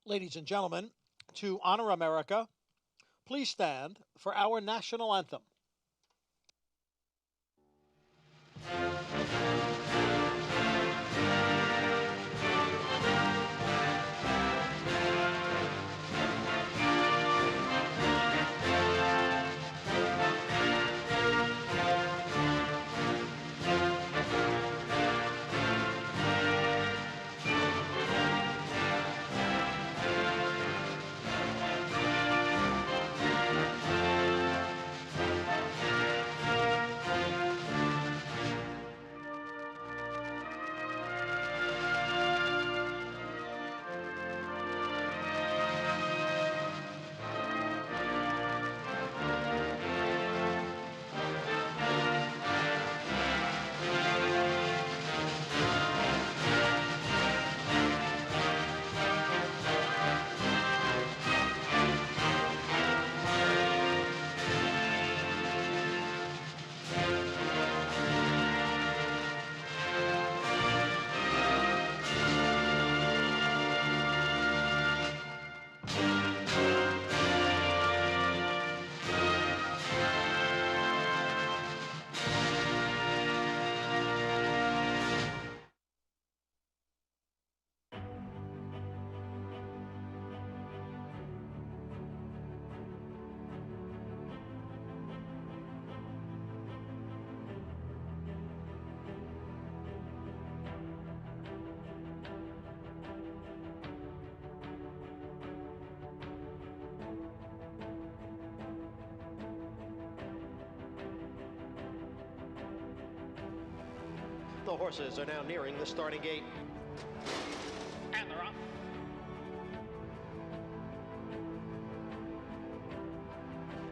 Ladies and gentlemen, to honor America, please stand for our national anthem. The horses are now nearing the starting gate. And they're off.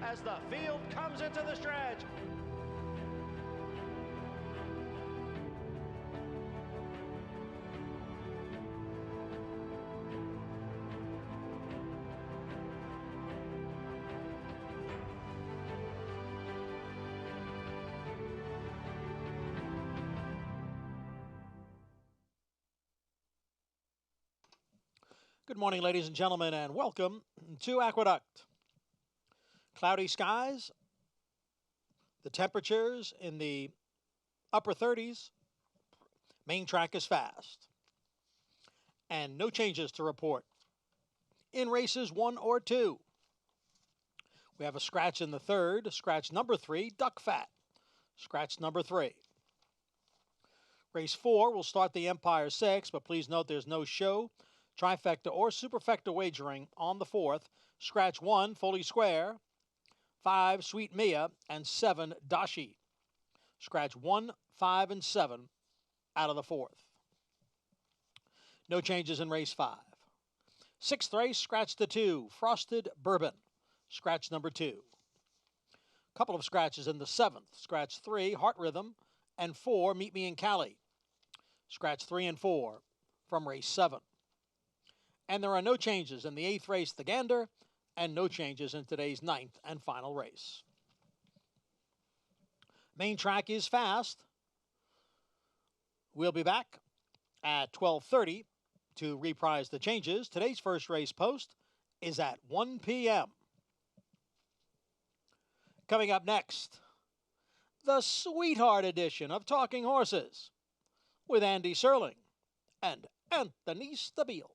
As the field comes into the stretch. Good morning, ladies and gentlemen, and welcome to Aqueduct. Cloudy skies, the temperatures in the upper 30s, main track is fast, and no changes to report. In races 1 or 2, we have a scratch in the third, scratch number 3, Duck Fat, scratch number 3. Race 4 will start the Empire 6, but please note there's no show, trifecta, or superfecta wagering on the 4th. Scratch 1, Fully Square, 5, Sweet Mia, and 7, Dashi. Scratch 1, 5, and 7 out of the 4th. No changes in race 5. 6th race, scratch the 2, Frosted Bourbon, scratch number 2. Couple of scratches in the 7th. Scratch 3, Heart Rhythm, and 4, Meet Me in Cali. Scratch 3 and 4 from race 7. And there are no changes in the 8th race, the Gander, and no changes in today's 9th and final race. Main track is fast. We'll be back at 12:30 to reprise the changes. Today's first race post is at 1 p.m. Coming up next, the Sweetheart edition of Talking Horses with Andy Serling and Anthony Stabile.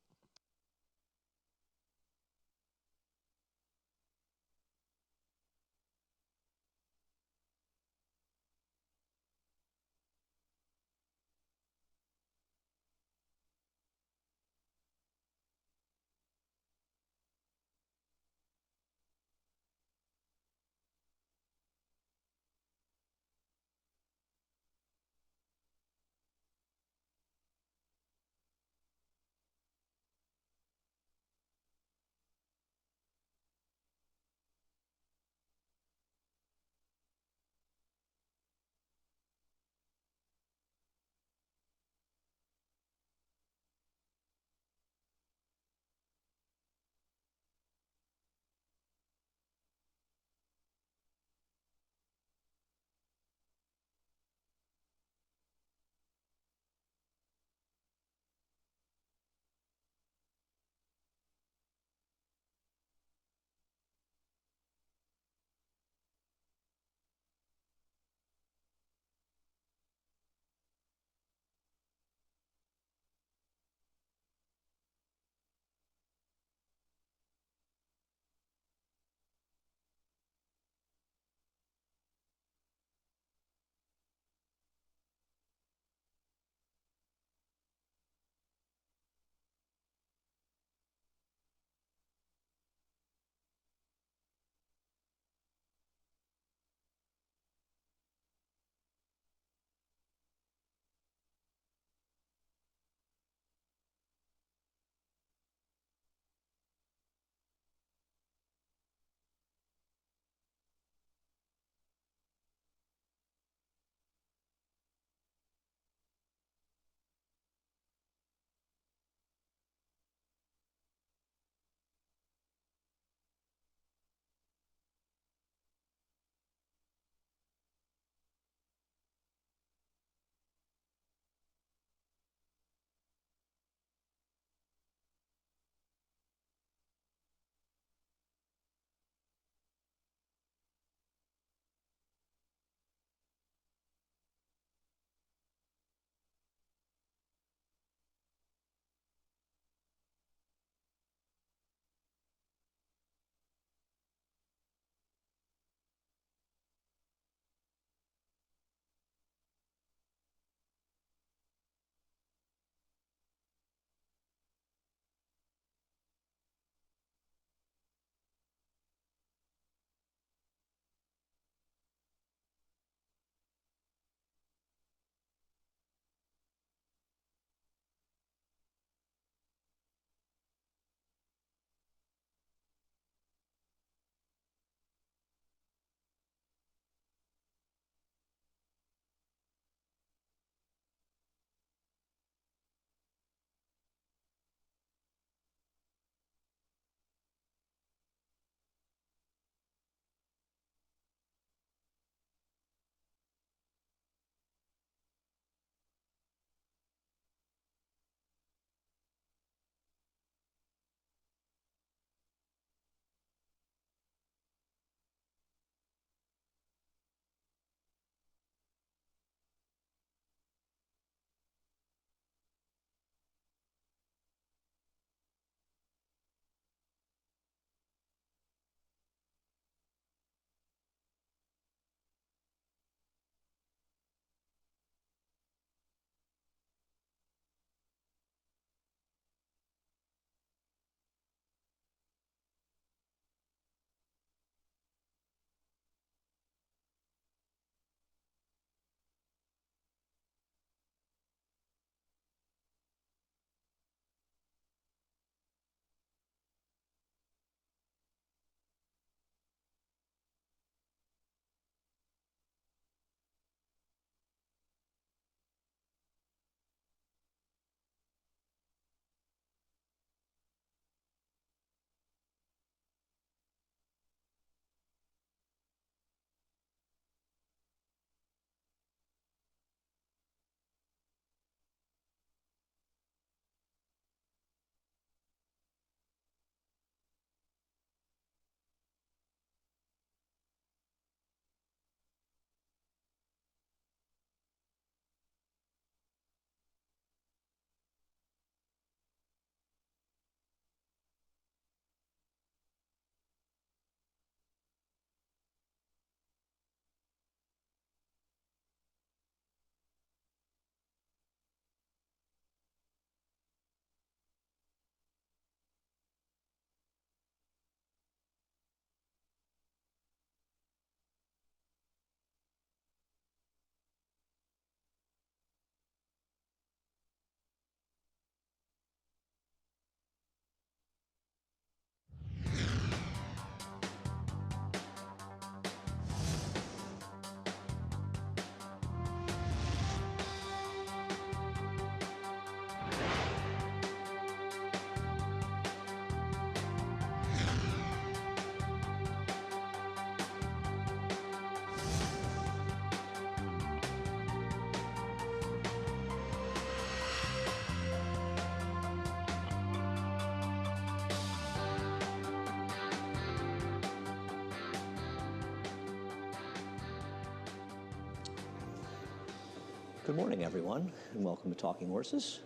Good morning, everyone, and welcome to Talking Horses.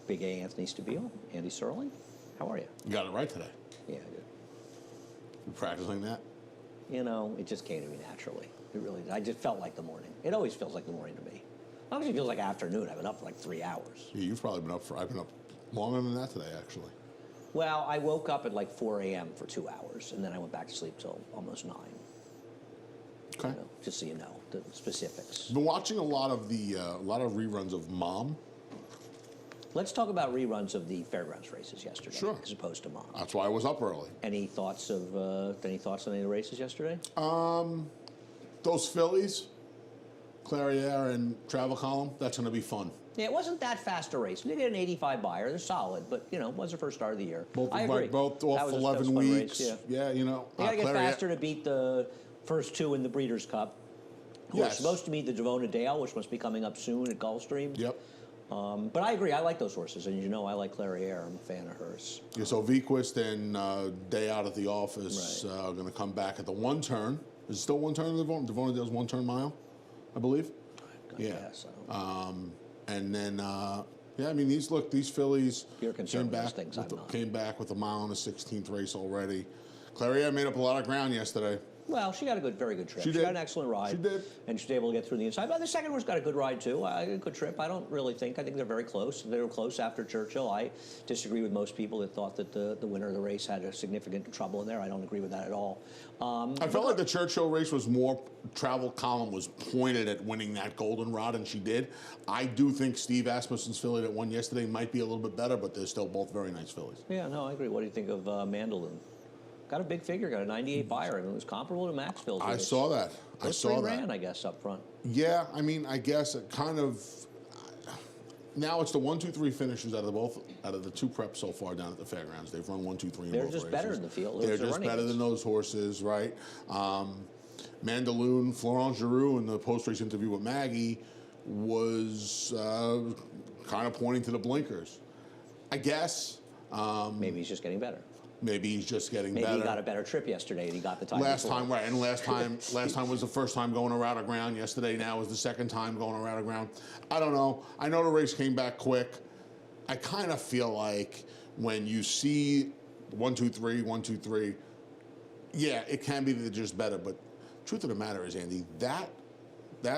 Big A Anthony Stabile, Andy Serling. How are you? You got it right today. Yeah, I did. You practicing that? You know, it just came to me naturally. It really did. I just felt like the morning. It always feels like the morning to me. Obviously, it feels like afternoon. I've been up for like 3 hours. Yeah, you've probably been up I've been up longer than that today, actually. Well, I woke up at like 4 a.m. for 2 hours, and then I went back to sleep till almost 9. Okay. You know, just so you know the specifics. Been watching a lot of reruns of Mom. Let's talk about reruns of the fairgrounds races yesterday, Sure. as opposed to Mom. That's why I was up early. Any thoughts on any of the races yesterday? Those fillies, Clairiere and Travel Column, that's going to be fun. Yeah, it wasn't that fast a race. They did an 85 buyer. They're solid, but, you know, it was the first start of the year. Both, I agree. both That off was 11 fun weeks. race, Yeah, you know. They got to get Clairiere- faster to beat the first two in the Breeders' Cup. Who are Yes. supposed to meet the Devona Dale, which must be coming up soon at Gulfstream. Yep. But I agree. I like those horses. And you know I like Clairiere. I'm a fan of hers. Yeah, so Vequist and Day Out at the Office are going to come back at the one turn. Is it still one turn in Devona? Devona Dale's 1 turn mile, I believe. I guess. I don't know. And then, yeah, I mean, these fillies You're concerned with those things, I'm not. came back with a mile and a 16th race already. Clairiere made up a lot of ground yesterday. Well, she got a very good trip. She She did. got an excellent ride. She did. And she was able to get through the inside. But the second horse got a good ride, too. A good trip. I don't really think. I think they're very close. They were close after Churchill. I disagree with most people that thought that the winner of the race had a significant trouble in there. I don't agree with that at all. I felt like the Churchill race was more, Travel Column was pointed at winning that goldenrod, and she did. I do think Steve Asmussen's filly that won yesterday might be a little bit better, but they're still both very nice fillies. Yeah, no, I agree. What do you think of Mandaloon? Got a big figure, got a 98 buyer. I mean, it was comparable to Maxville's I race. saw that. I Those saw three that. ran, I guess, up front. Yeah, I mean, I guess it kind of. Now it's the 1, 2, 3 finishers out of the 2 preps so far down at the fairgrounds. They've run 1, 2, 3 in They're both just races. better in the field. They're Those are just running better games. than those horses, right? Mandaloon, Florent Giroux in the post-race interview with Maggie was kind of pointing to the blinkers. I guess. Maybe he's just getting better. Maybe he's just getting Maybe better. he got a better trip yesterday and he got the time Last before. time, right, and last time was the first time going around of ground. Yesterday, now is the second time going around of ground. I don't know. I know the race came back quick. I kind of feel like when you see 1, 2, 3, 1, 2, 3, yeah, it can be that they're just better. But truth of the matter is, Andy, that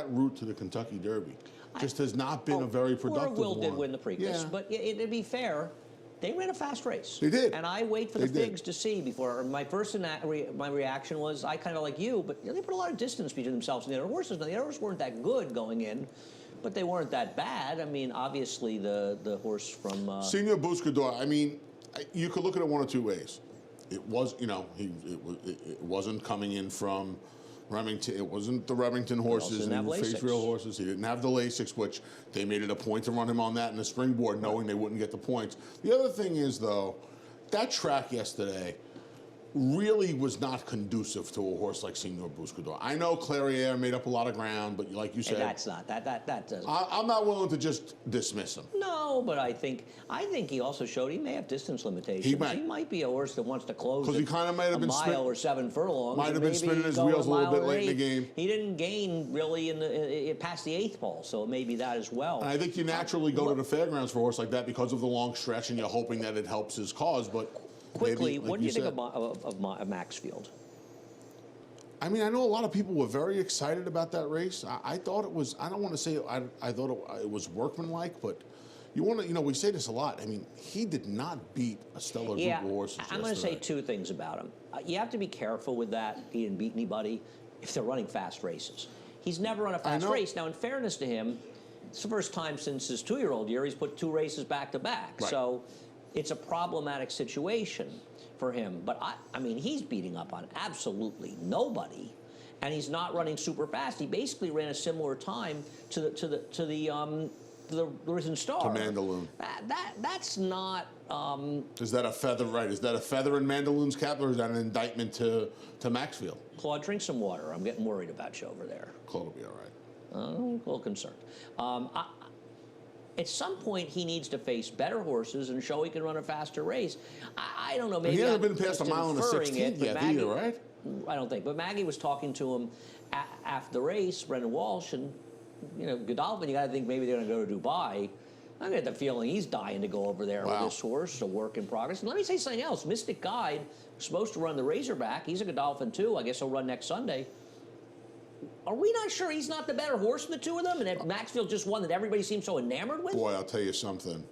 route to the Kentucky Derby just has not been a very productive Will one. did win the Preakness, Yeah. but to be fair, they ran a fast race. They did. And I wait for the They did. figs to see before. My first my reaction was I kind of like you, but they put a lot of distance between themselves and the other horses. Now, the other horses weren't that good going in, but they weren't that bad. I mean, obviously the horse from Senior Buscador, I mean, you could look at it one of two ways. It was, you know, it wasn't coming in from Remington. It wasn't the Remington horses. didn't have He faced Lasix. real horses. He didn't have the Lasix, which they made it a point to run him on that in the springboard, knowing they wouldn't get the points. The other thing is, though, that track yesterday really was not conducive to a horse like Senior Buscador. I know Clairiere made up a lot of ground, but like you said, that's not that doesn't. I'm not willing to just dismiss him. No, but I think he also showed he may have distance limitations. He might. Be a horse that wants to close 'Cause he it kinda might have a been mile or 7 furlongs. might have and been maybe spinning his go wheels a little mile bit or late in the 8. game. He didn't gain really past the 8th pole, so maybe that as well. And I think you naturally go to the fairgrounds for a horse like that because of the long stretch, and you're hoping that it helps his cause. But Quickly, maybe, like what do you think said, of Maxfield? I mean, I know a lot of people were very excited about that race. I thought it was. I don't want to say I thought it was workmanlike, but you want to. You know, we say this a lot. I mean, he did not beat a stellar group of horses. I'm going to say yesterday. 2 things about him. You have to be careful with that. He didn't beat anybody if they're running fast races. He's never run a fast know. race. Now, in fairness to him, it's the first time since his 2-year-old year he's put 2 races back to back. Right. So it's a problematic situation for him. But I mean, he's beating up on absolutely nobody, and he's not running super fast. He basically ran a similar time to the Risen Star. To Mandaloon. That's not. Is that a feather? Right? Is that a feather in Mandaloon's cap, or is that an indictment to Maxfield? Claude, drink some water. I'm getting worried about you over there. Claude will be all right. I'm a little concerned. At some point, he needs to face better horses and show he can run a faster race. I don't know. Maybe He hasn't I'm been past just a mile and a inferring 16th it, but yet Maggie, either, right? I don't think. But Maggie was talking to him after the race, Brendan Walsh, and Godolphin, you got to think maybe they're going to go to Dubai. I get the feeling he's dying to go over there with this horse. It's a work in progress. And let me say something else. Mystic Guide was supposed to run the Razorback. He's a Godolphin too. I guess he'll run next Sunday. Are we not sure he's not the better horse of the two of them? And that Maxfield just one that everybody seems so enamored with? Boy, I'll tell you something.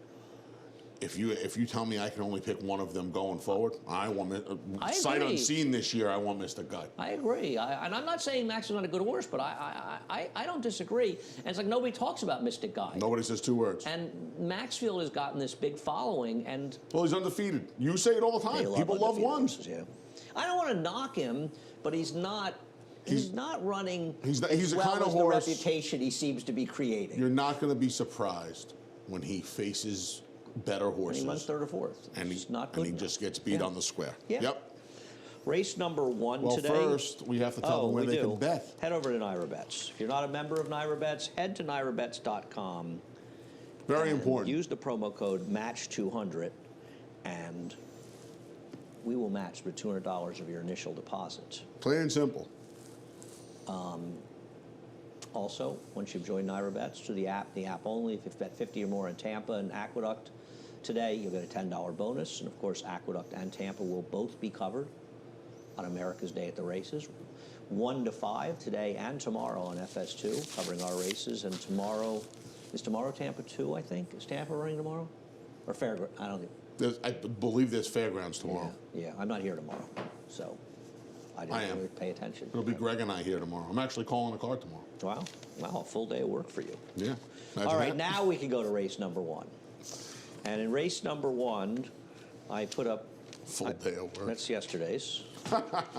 If you tell me I can only pick one of them going forward, I want sight unseen this year. I want Mr. Gut. I agree, and I'm not saying Max is not a good horse, but I don't disagree. And it's like nobody talks about Mystic Guide. Nobody says two words. And Maxfield has gotten this big following, and he's undefeated. You say it all the time. People love ones. Horses, yeah. I don't want to knock him, but he's not. He's not running. He's the kind of horse. The reputation he seems to be creating. You're not going to be surprised when he faces better horses. And he runs third or fourth. And he just gets beat on the square. Yeah. Yep. Race number one today. Well, first, we have to tell them where they can bet. Head over to Naira Bets. If you're not a member of Naira Bets, head to nairabets.com. Very important. Use the promo code MATCH200, and we will match the $200 of your initial deposit. Plain and simple. Also, once you've joined Naira Bets, through the app only, if you've bet 50 or more in Tampa and Aqueduct today, you'll get a $10 bonus. And of course, Aqueduct and Tampa will both be covered on America's Day at the Races. 1 to 5 today and tomorrow on FS2, covering our races. And tomorrow, is tomorrow Tampa 2, I think? Is Tampa running tomorrow? Or Fairground? I don't think. I believe there's Fairgrounds tomorrow. Yeah, I'm not here tomorrow, so I didn't really pay attention. It'll be Greg and I here tomorrow. I'm actually calling a car tomorrow. Wow, a full day of work for you. Yeah. All right, now we can go to race number one. And in race number one, I put up... Full day of work. That's yesterday's.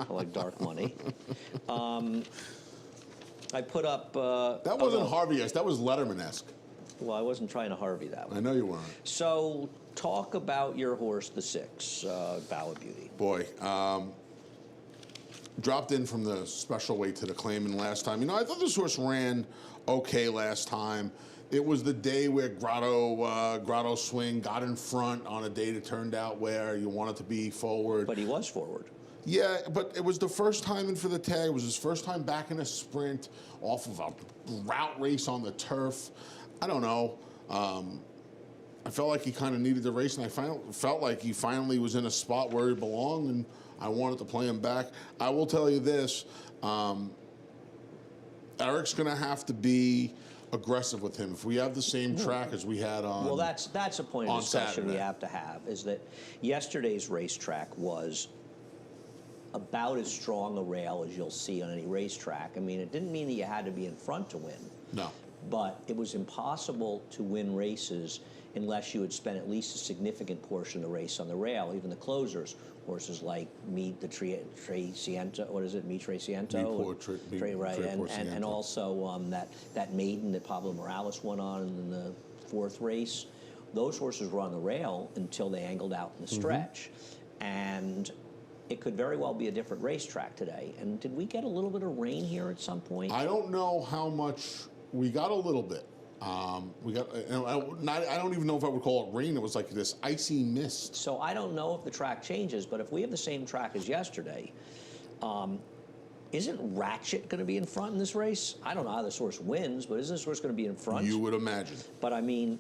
Like dark money. I put up... that wasn't Harvey-esque. That was Letterman-esque. Well, I wasn't trying to Harvey that one. I know you weren't. So, talk about your horse, the 6, Ballad Beauty. Boy, dropped in from the special weight to the claiming last time. I thought this horse ran okay last time. It was the day where Grotto Swing got in front on a day that turned out where you wanted to be forward. But he was forward. Yeah, but it was the first time in for the tag. It was his first time back in a sprint off of a route race on the turf. I don't know. I felt like he kind of needed the race, and I felt like he finally was in a spot where he belonged, and I wanted to play him back. I will tell you this. Eric's going to have to be aggressive with him. If we have the same track as we had on Well, that's a point of discussion Saturday. we have to have, is that yesterday's racetrack was about as strong a rail as you'll see on any racetrack. I mean, it didn't mean that you had to be in front to win. No. But it was impossible to win races unless you had spent at least a significant portion of the race on the rail. Even the closers, horses like Treciento, what is it, Mi Treciento? Right, and also that maiden that Pablo Morales won on in the 4th race. Those horses were on the rail until they angled out in the stretch. And it could very well be a different racetrack today. And did we get a little bit of rain here at some point? I don't know how much. We got a little bit. We got. I don't even know if I would call it rain. It was like this icy mist. So I don't know if the track changes, but if we have the same track as yesterday, isn't Ratchet going to be in front in this race? I don't know how this horse wins, but isn't this horse going to be in front? You would imagine. But I mean,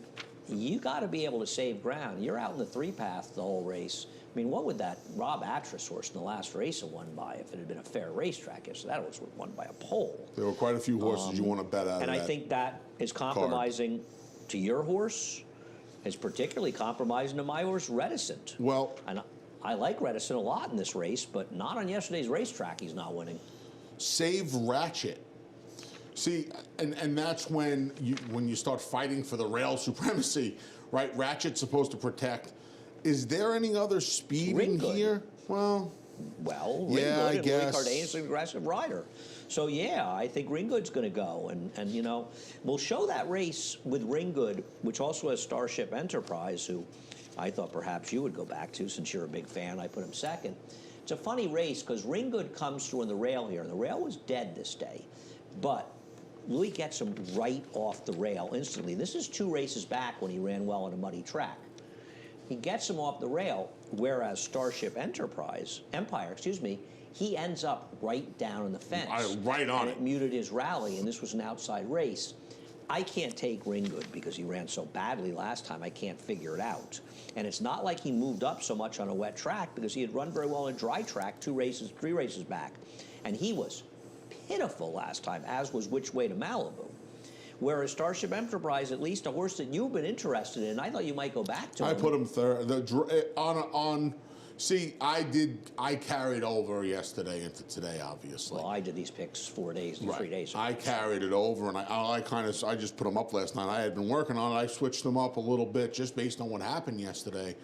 you got to be able to save ground. You're out in the 3-path the whole race. I mean, what would that Rob Atras horse in the last race have won by if it had been a fair racetrack? So that horse would have won by a pole. There were quite a few horses you want to bet out of that. And I think that is compromising to your horse. It's particularly compromising to my horse, Reticent. Well, and I like Reticent a lot in this race, but not on yesterday's racetrack. He's not winning. Save Ratchet. See, and that's when you start fighting for the rail supremacy, right? Ratchet's supposed to protect. Is there any other speed in here? Well, yeah, I guess. Ringgood is an aggressive rider. So, yeah, I think Ringgood's going to go. And, you know, we'll show that race with Ringgood, which also has Starship Enterprise, who I thought perhaps you would go back to since you're a big fan. I put him second. It's a funny race because Ringgood comes through on the rail here, and the rail was dead this day. But Louis gets him right off the rail instantly. This is 2 races back when he ran well on a muddy track. He gets him off the rail, whereas Starship Empire, he ends up right down in the fence. Right on and it. muted his rally, and this was an outside race. I can't take Ringgood because he ran so badly last time. I can't figure it out. And it's not like he moved up so much on a wet track because he had run very well in dry track 3 races back. And he was pitiful last time, as was Which Way to Malibu. Whereas Starship Enterprise, at least a horse that you've been interested in, I thought you might go back to him. I put him third. See, I carried over yesterday into today, obviously. Well, I did these picks 3 days ago. I carried it over, and I just put them up last night. I had been working on it. I switched them up a little bit just based on what happened yesterday.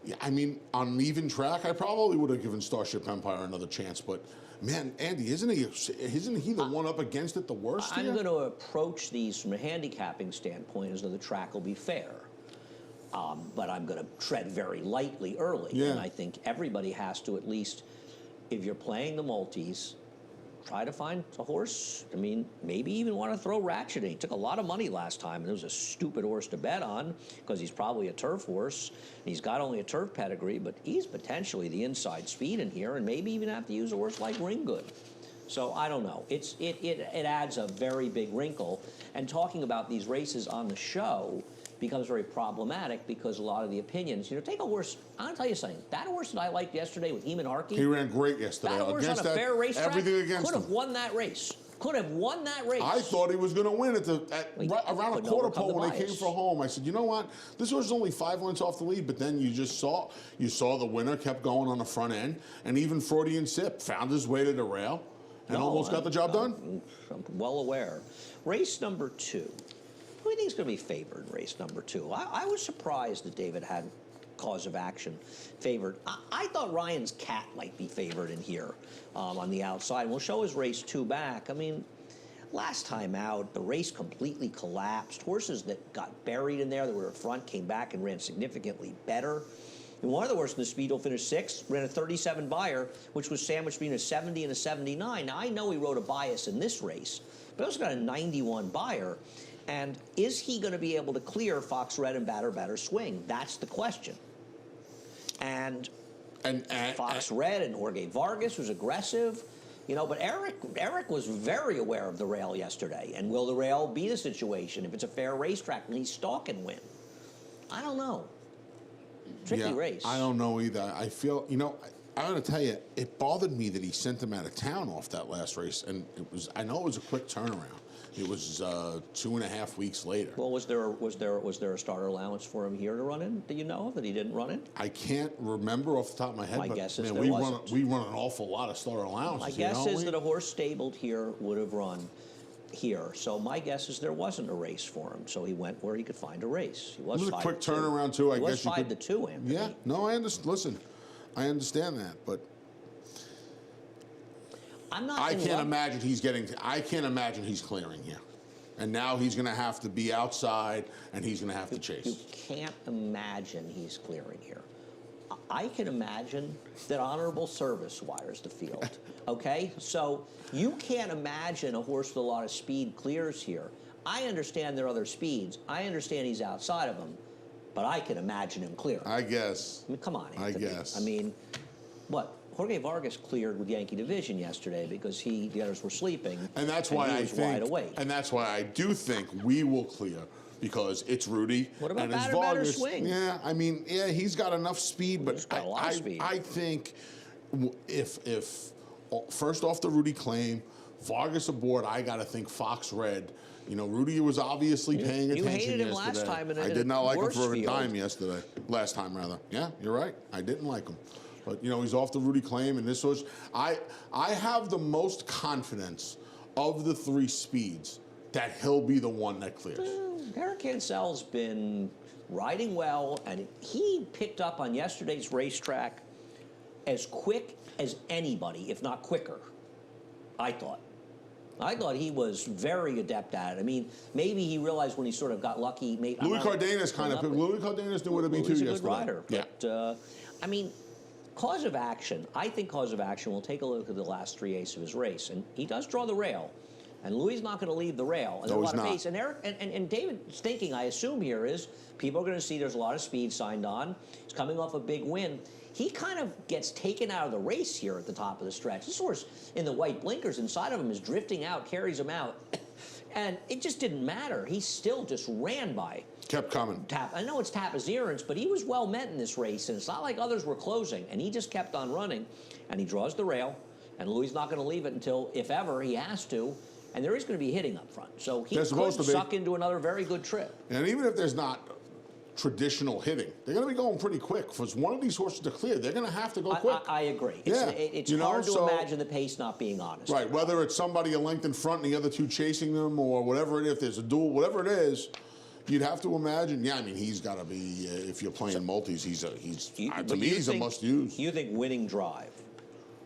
Yeah, I mean, on an even track, I probably would have given Starship Empire another chance, but man, Andy, isn't he the one up against it the worst I'm here? going to approach these from a handicapping standpoint as though the track will be fair. But I'm going to tread very lightly early. Yeah. And I think everybody has to, at least, if you're playing the multis, try to find a horse. I mean, maybe even want to throw Ratchet in. He took a lot of money last time, and it was a stupid horse to bet on because he's probably a turf horse. He's got only a turf pedigree, but he's potentially the inside speed in here, and maybe even have to use a horse like Ringgood. So I don't know. It adds a very big wrinkle. And talking about these races on the show becomes very problematic because a lot of the opinions, take a horse, I'm going to tell you something, that horse that I liked yesterday with Heman Harkey. He ran great yesterday. That horse against on a fair racetrack everything against could have him. won that race. Could have won that race. I thought he was going to win around a quarter pole when they came for home. I said, you know what? This horse is only 5 lengths off the lead, but then you saw the winner kept going on the front end, and even Freudian Sip found his way to the rail and almost got the job done. I'm well aware. Race number 2. Who do you think is going to be favored in race number 2? I was surprised that David had Cause of Action favored. I thought Ryan's Cat might be favored in here on the outside. We'll show his race 2 back. I mean, last time out, the race completely collapsed. Horses that got buried in there that were in front came back and ran significantly better. And one of the horses in the speed will finish 6th, ran a 37 buyer, which was sandwiched between a 70 and a 79. Now, I know he rode a bias in this race, but he also got a 91 buyer. And is he going to be able to clear Fox Red and Batter Swing? That's the question. And Fox Red and Jorge Vargas was aggressive, but Eric was very aware of the rail yesterday. And will the rail be the situation if it's a fair racetrack and he's stalk and win? I don't know. Tricky race. I don't know either. I feel, I'm going to tell you, it bothered me that he sent him out of town off that last race. And I know it was a quick turnaround. It was 2.5 weeks later. Well, was there a starter allowance for him here to run in? Do you know that he didn't run in? I can't remember off the top of my head. My but guess is man, there wasn't. we run an awful lot of starter allowances. My guess is that a horse stabled here would have run here. So my guess is there wasn't a race for him. So he went where he could find a race. It was a quick turnaround too. I guess you could. 5-2, Anthony. Yeah. No, I understand. Listen, I understand that, but. I can't imagine he's clearing here. And now he's going to have to be outside, and he's going to have to chase. You can't imagine he's clearing here. I can imagine that Honorable Service wires the field, okay? So you can't imagine a horse with a lot of speed clears here. I understand there are other speeds. I understand he's outside of them, but I can imagine him clearing. I guess. I mean, come on, Anthony. I guess. I mean, what? Jorge Vargas cleared with Yankee Division yesterday because the others were sleeping. And that's why he was wide awake. And that's why I do think we will clear because it's Rudy. What about and his Batter Vargas, Swing? Yeah, I mean, he's got enough speed, but He's got a lot of speed. I think if first off the Rudy claim, Vargas aboard, I got to think Fox Red. Rudy was obviously paying attention yesterday. You hated him last time. I did not like him for a field. dime yesterday. Last time, rather. Yeah, you're right. I didn't like him. But, he's off the Rudy claim, and this was... I have the most confidence of the 3 speeds that he'll be the one that clears. Eric Ansell's been riding well, and he picked up on yesterday's racetrack as quick as anybody, if not quicker, I thought. I thought he was very adept at it. I mean, maybe he realized when he sort of got lucky. Louis Cardenas knew what to be too yesterday. He's a good rider. But, I mean... Cause of Action, I think Cause of Action will take a look at the last 3 aces of his race, and he does draw the rail, and Louis is not going to leave the rail. And no, there's he's a lot not. of pace. And Eric and David's thinking, I assume here is people are going to see there's a lot of speed signed on. He's coming off a big win. He kind of gets taken out of the race here at the top of the stretch. This horse in the white blinkers inside of him is drifting out, carries him out. And it just didn't matter. He still just ran by. Kept coming. I know it's Tapazierans, but he was well met in this race, and it's not like others were closing. And he just kept on running, and he draws the rail, and Louis not going to leave it until, if ever, he has to. And there is going to be hitting up front. So he could suck into another very good trip. And even if there's not traditional hitting, they're going to be going pretty quick. For one of these horses to clear, they're going to have to go quick. I agree. Yeah. It's hard to imagine the pace not being honest. Right, whether it's somebody a length in front and the other two chasing them or whatever it is, if there's a duel, whatever it is, you'd have to imagine, yeah, I mean, he's got to be, if you're playing multis, to me, he's a must-use. You think Winning Drive,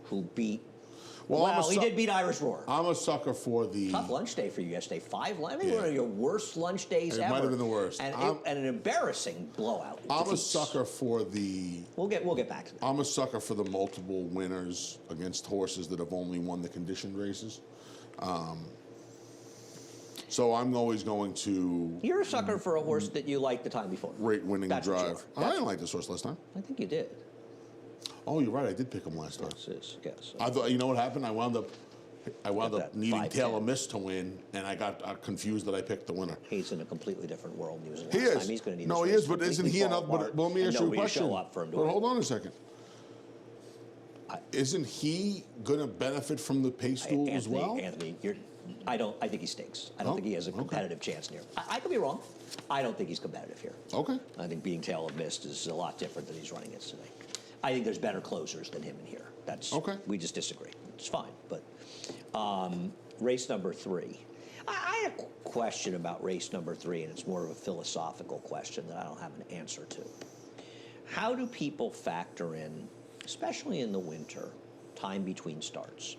who beat... Well, he did beat Irish Roar. I'm a sucker for the... Tough lunch day for you yesterday. 5 I think one of your worst lunch days ever. It might have been the worst. And an embarrassing blowout. I'm a sucker for the... We'll get back to that. I'm a sucker for the multiple winners against horses that have only won the conditioned races. So I'm always going to... You're a sucker for a horse that you liked the time before. Rate Winning Drive. I didn't like this horse last time. I think you did. Oh, you're right. I did pick him last time. Yes. I thought, you know what happened? I wound up needing Taylor 5-10. Miss to win, and I got confused that I picked the winner. He's in a completely different world than he was in He last is. time. He's going to need No, he is, but isn't he enough? But let me ask you a question. Show up for him to But win. hold on a second. Isn't he going to benefit from the pace duel as well? Anthony, I think he stinks. I don't think he has a competitive chance here. I could be wrong. I don't think he's competitive here. Okay. I think beating Taylor Mist is a lot different than he's running against today. I think there's better closers than him in here. That's okay. We just disagree. It's fine. But race number 3. I had a question about race number 3, and it's more of a philosophical question that I don't have an answer to. How do people factor in, especially in the winter, time between starts?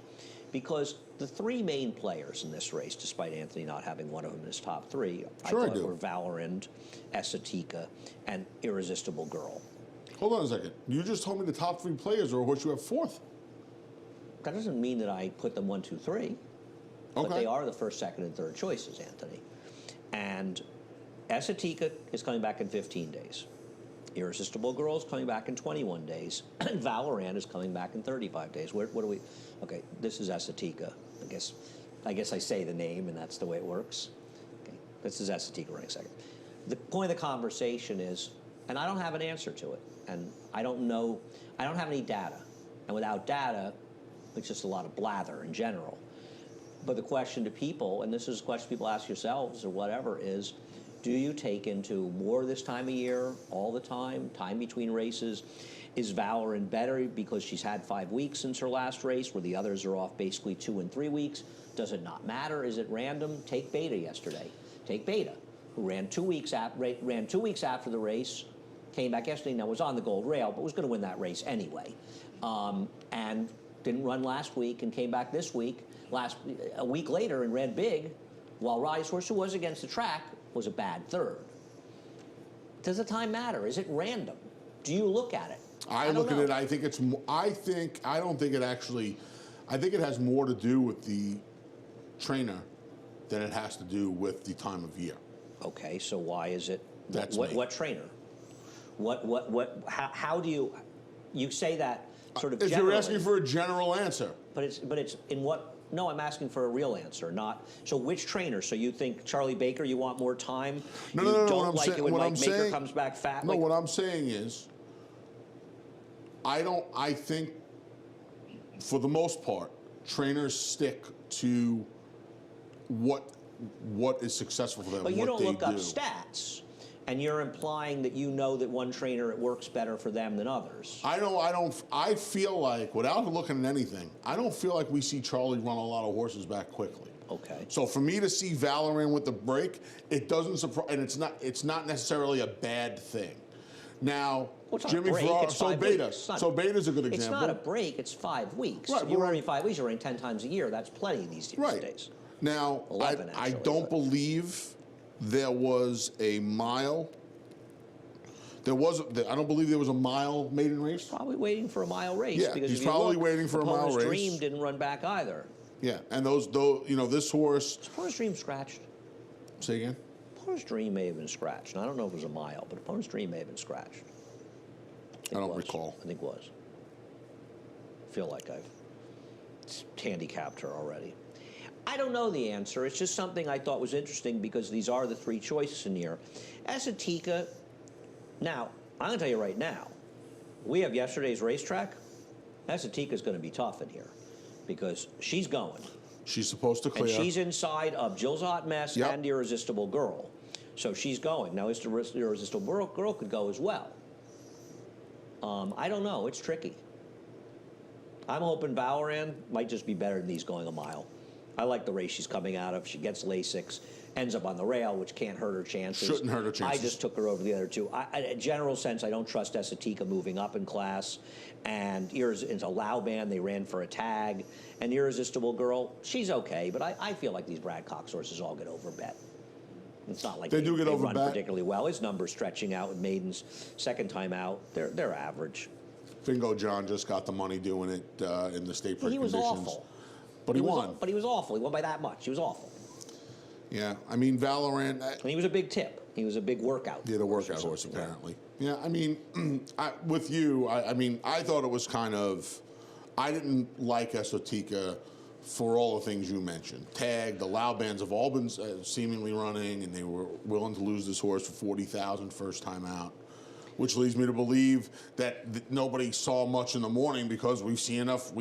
Because the 3 main players in this race, despite Anthony not having one of them in his top 3, I thought were Valorant, Esatika, and Irresistible Girl. Hold on a second. You just told me the top 3 players are what you have 4th. That doesn't mean that I put them 1, 2, 3. Okay. But they are the first, second, and third choices, Anthony. And Esatika is coming back in 15 days. Irresistible Girl is coming back in 21 days. And Valorant is coming back in 35 days. What do we... Okay, this is Esatika. I guess I say the name, and that's the way it works. Okay, this is Esatika running second. The point of the conversation is, and I don't have an answer to it, and I don't know, I don't have any data. And without data, it's just a lot of blather in general. But the question to people, and this is a question people ask yourselves or whatever, is do you take into more this time of year, all the time between races? Is Valorant better because she's had 5 weeks since her last race, where the others are off basically 2 and 3 weeks? Does it not matter? Is it random? Take Beta yesterday. Take Beta, who ran 2 weeks after the race, came back yesterday, now was on the gold rail, but was going to win that race anyway. And didn't run last week and came back this week, a week later, and ran big, while Riley's horse, who was against the track, was a bad third. Does the time matter? Is it random? Do you look at it? I look at it, I think it's, I don't think it actually, I think it has more to do with the trainer than it has to do with the time of year. Okay, so why is it? That's what trainer? How do you say that sort of if generally? you're asking for a general answer. But it's in what? No, I'm asking for a real answer, not. So which trainer? So you think Charlie Baker, you want more time? No, you no. don't like it when Mike Baker comes back fat? No, what I'm saying is, I think, for the most part, trainers stick to what is successful for them. But you don't look up stats, and you're implying that you know that one trainer, it works better for them than others. I feel like, without looking at anything, I don't feel like we see Charlie run a lot of horses back quickly. Okay. So for me to see Valorant with the break, it doesn't surprise, and it's not necessarily a bad thing. Now, Jimmy Farrar, so Beta's a good example. It's not a break, it's 5 weeks. Right, if you're running 5 weeks, you're running 10 times a year. That's plenty these days. Now, 11, I don't believe there was a mile. I don't believe there was a mile maiden race. Probably waiting for a mile race. Yeah, because he's probably waiting for a mile race. Dream didn't run back either. Yeah, and this horse. Was Opponent's Dream scratched? Say again? Opponent's Dream may have been scratched. And I don't know if it was a mile, but Opponent's Dream may have been scratched. I don't recall. I think it was. I feel like I've handicapped her already. I don't know the answer. It's just something I thought was interesting because these are the 3 choices in here. Esatika, now, I'm going to tell you right now, we have yesterday's racetrack. Esatika's going to be tough in here because she's going. She's supposed to clear. And she's inside of Jill's Hot Mess and Irresistible Girl. So she's going. Now, Irresistible Girl could go as well. I don't know. It's tricky. I'm hoping Valoran might just be better than these going a mile. I like the race she's coming out of. She gets Lasix, ends up on the rail, which can't hurt her chances. Shouldn't hurt her chances. I just took her over the other 2. In general sense, I don't trust Esatika moving up in class. And it's a Lauban. They ran for a tag. And Irresistible Girl, she's okay. But I feel like these Brad Cox horses all get overbet. It's not like they do get they overbet. Run particularly well. His number's stretching out with Maidens. Second time out, they're average. Bingo John just got the money doing it in the state He was conditions. awful. But he won. But he was awful. He won by that much. He was awful. Yeah, I mean, Valorant... And he was a big tip. He was a big workout. Yeah, the workout horse, apparently. Yeah, I mean, with you, I mean, I thought it was kind of... I didn't like Esotika for all the things you mentioned. Tag, the Laubans have all been seemingly running, and they were willing to lose this horse for $40,000 first time out, which leads me to believe that nobody saw much in the morning because we see enough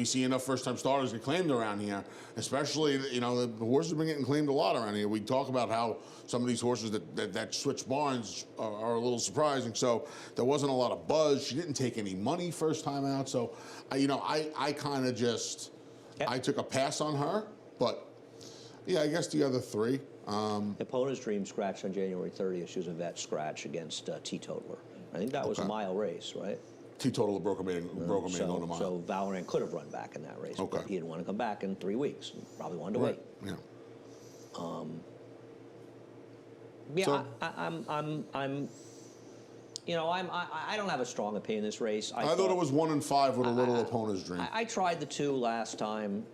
first-time starters get claimed around here. Especially, you know, the horses have been getting claimed a lot around here. We talk about how some of these horses that switch barns are a little surprising. So there wasn't a lot of buzz. She didn't take any money first time out. So, I kind of just, I took a pass on her. But, yeah, I guess the other 3. Epona's Dream scratched on January 30th. She was a vet scratch against Teetotaler. I think that was a mile race, right? Teetotaler broke a man going a mile. So Valoran could have run back in that race, but he didn't want to come back in 3 weeks. He probably wanted to wait. Yeah. Yeah, So, I don't have a strong opinion in this race. I thought it was 1 and 5 with a little Epona's Dream. I tried the 2 last time.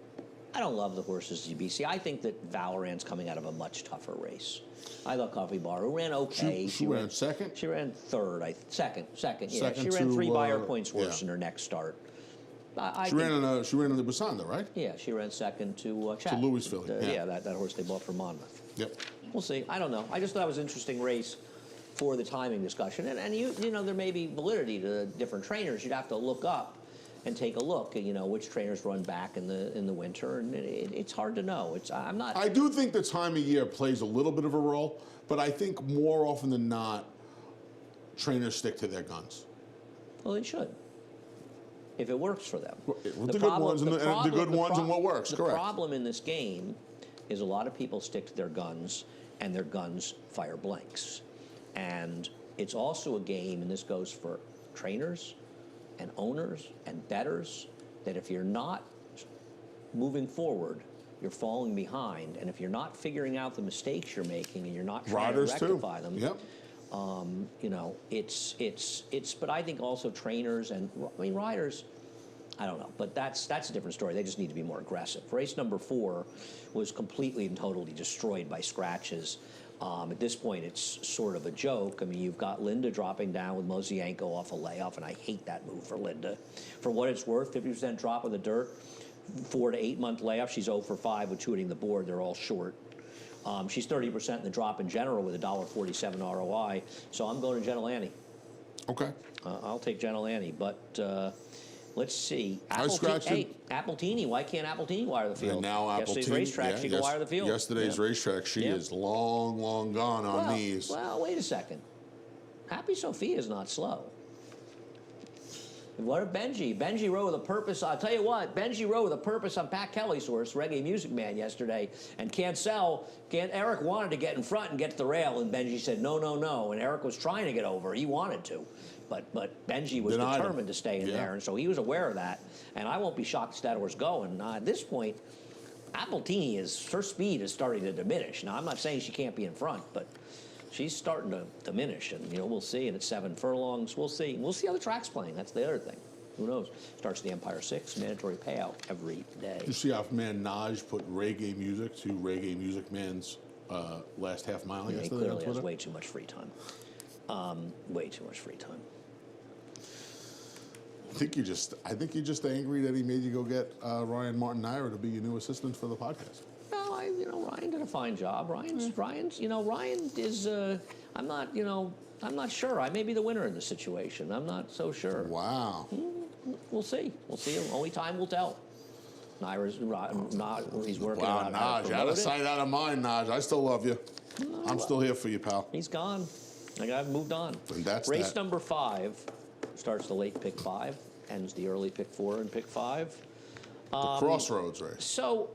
I don't love the horses GBC. I think that Valoran's coming out of a much tougher race. I thought Coffee Bar ran okay. She ran second? She ran third. Second. Yeah, Second she ran 3 buyer to, points worse in her next start. She ran in the Busanda, right? Yeah, she ran second to Chad. To Louisville. That horse they bought from Monmouth. Yep. We'll see. I don't know. I just thought it was an interesting race for the timing discussion. And you know, there may be validity to different trainers. You'd have to look up and take a look at, which trainers run back in the winter, and it's hard to know. I do think the time of year plays a little bit of a role, but I think more often than not, trainers stick to their guns. Well, they should, if it works for them. The good ones and what works. The correct. problem in this game is a lot of people stick to their guns, and their guns fire blanks. And it's also a game, and this goes for trainers and owners and bettors, that if you're not moving forward, you're falling behind. And if you're not figuring out the mistakes you're making and you're not trying to rectify them, yep. But I think also trainers and, riders, I don't know, but that's a different story. They just need to be more aggressive. Race number 4 was completely and totally destroyed by scratches. At this point, it's sort of a joke. I mean, you've got Linda dropping down with Mozienko off a layoff, and I hate that move for Linda. For what it's worth, 50% drop of the dirt, 4 to 8 month layoff. She's 0 for 5 with 2 hitting the board. They're all short. She's 30% in the drop in general with a $1.47 ROI. So I'm going to Gentle Annie. Okay. I'll take Gentle Annie, but let's see. Appletini. Why can't Appletini wire the field? And now Yesterday's racetrack, she can wire the field. Yesterday's racetrack, she is long, long gone on these. Well, wait a second. Happy Sophia is not slow. What if Benji rode with a purpose? I'll tell you what, Benji rode with a purpose on Pat Kelly's horse, Reggae Music Man, yesterday, and Eric wanted to get in front and get to the rail, and Benji said, no, no, no, and Eric was trying to get over. He wanted to, but Benji was determined to stay in there, and so he was aware of that, and I won't be shocked to see that horse go, and at this point, Appletini her speed is starting to diminish. Now, I'm not saying she can't be in front, but she's starting to diminish, and we'll see. And it's 7 furlongs. We'll see. We'll see how the track's playing. That's the other thing. Who knows? Starts the Empire 6, mandatory payout every day. You see how man Naj put Reggae Music to Reggae Music Man's last half mile yesterday? He clearly has way too much free time. Way too much free time. I think you're just angry that he made you go get Ryan Martin Naira to be your new assistant for the podcast. No, Ryan did a fine job. Ryan is. I'm not sure. I may be the winner in this situation. I'm not so sure. Wow. We'll see. Only time will tell. Naira's not. He's working Wow, out how to Naj, out promote of it. sight, out of mind, Naj. I still love you. I'm still here for you, pal. He's gone. I've moved on. And that's race that. number 5 starts the late pick 5, ends the early pick 4 and pick 5. The Crossroads race. So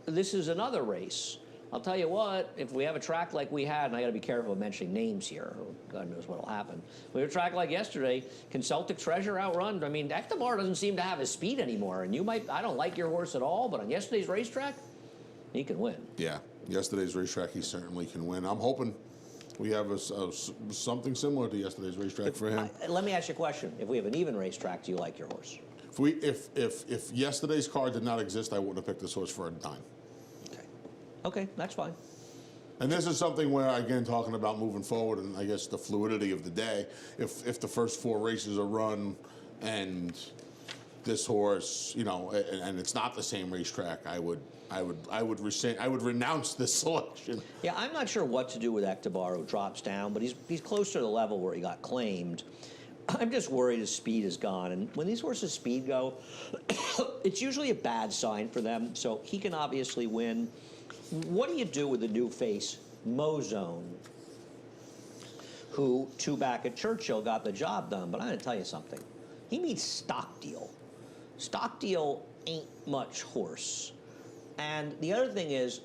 this is another race. I'll tell you what, if we have a track like we had, and I got to be careful of mentioning names here, God knows what'll happen. We have a track like yesterday, can Celtic Treasure outrun? I mean, Ektabar doesn't seem to have his speed anymore, and I don't like your horse at all, but on yesterday's racetrack, he can win. Yeah, yesterday's racetrack, he certainly can win. I'm hoping we have something similar to yesterday's racetrack for him. Let me ask you a question. If we have an even racetrack, do you like your horse? If yesterday's card did not exist, I wouldn't have picked this horse for a dime. Okay, that's fine. And this is something where, again, talking about moving forward and I guess the fluidity of the day, if the first 4 races are run and this horse, and it's not the same racetrack, I would renounce this selection. Yeah, I'm not sure what to do with Ektabar, who drops down, but he's closer to the level where he got claimed. I'm just worried his speed is gone, and when these horses' speed go, it's usually a bad sign for them, so he can obviously win. What do you do with the new face, Mozone, who 2 back at Churchill got the job done? But I'm going to tell you something. He meets Stockdeal. Stockdeal ain't much horse. And the other thing is,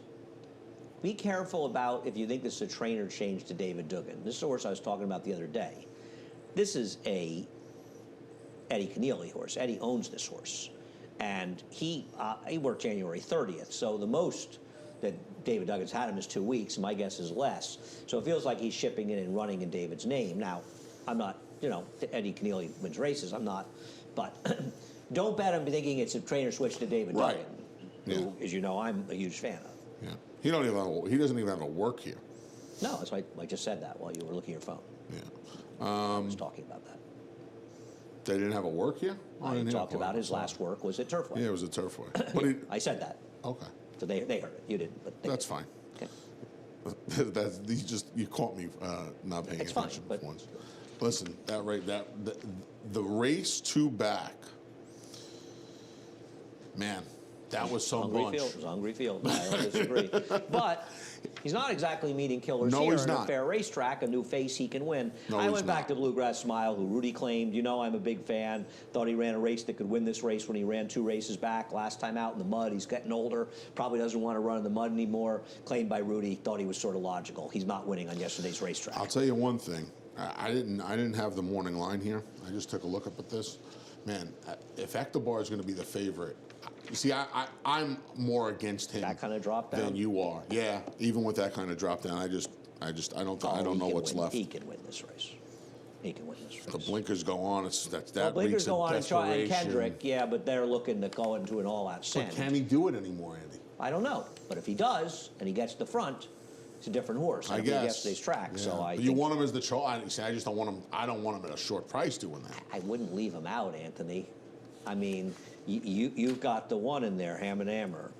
be careful about if you think this is a trainer change to David Dugan. This is a horse I was talking about the other day. This is a Eddie Keneally horse. Eddie owns this horse. And he worked January 30th, so the most that David Duggan's had him is 2 weeks. My guess is less. So it feels like he's shipping in and running in David's name. Now, I'm not, Eddie Keneally wins races. I'm not. But don't bet him thinking it's a trainer switch to David Duggan, who, as you know, I'm a huge fan of. Yeah. He doesn't even have to work here. No, that's why I just said that while you were looking at your phone. Yeah. I was talking about that. They didn't have a work here? I talked about his last work was at Turfway. Yeah, it was at Turfway. But I said that. Okay. So they heard it. You didn't, but that's fine. Okay. You caught me not paying It's attention fine, but once. Listen, the race 2 back, man, that was some bunch. It was a hungry field. I don't disagree. But he's not exactly meeting killers No, here he's in not. a fair racetrack, a new face he can win. No, I he's went back not. to Bluegrass Smile, who Rudy claimed. I'm a big fan. Thought he ran a race that could win this race when he ran 2 races back. Last time out in the mud. He's getting older. Probably doesn't want to run in the mud anymore. Claimed by Rudy. Thought he was sort of logical. He's not winning on yesterday's racetrack. I'll tell you one thing. I didn't have the morning line here. I just took a look up at this. Man, if Ektabar is going to be the favorite, you see, I'm more against him That kind of drop down? than you are. Yeah, even with that kind of drop down, I don't know what's left. He can win this race. He can win this race. The blinkers go on. That blinkers reeks go of on and try, and desperation. Kendrick, yeah, but they're looking to go into an all-out But ascent. can he do it anymore, Andy? I don't know, but if he does and he gets to the front, it's a different horse. I He guess gets today's track, Yeah. so I. But you want him as the choice. I just don't want him. I don't want him at a short price doing that. I wouldn't leave him out, Anthony. I mean, you've got the one in there, Ham and Hammer.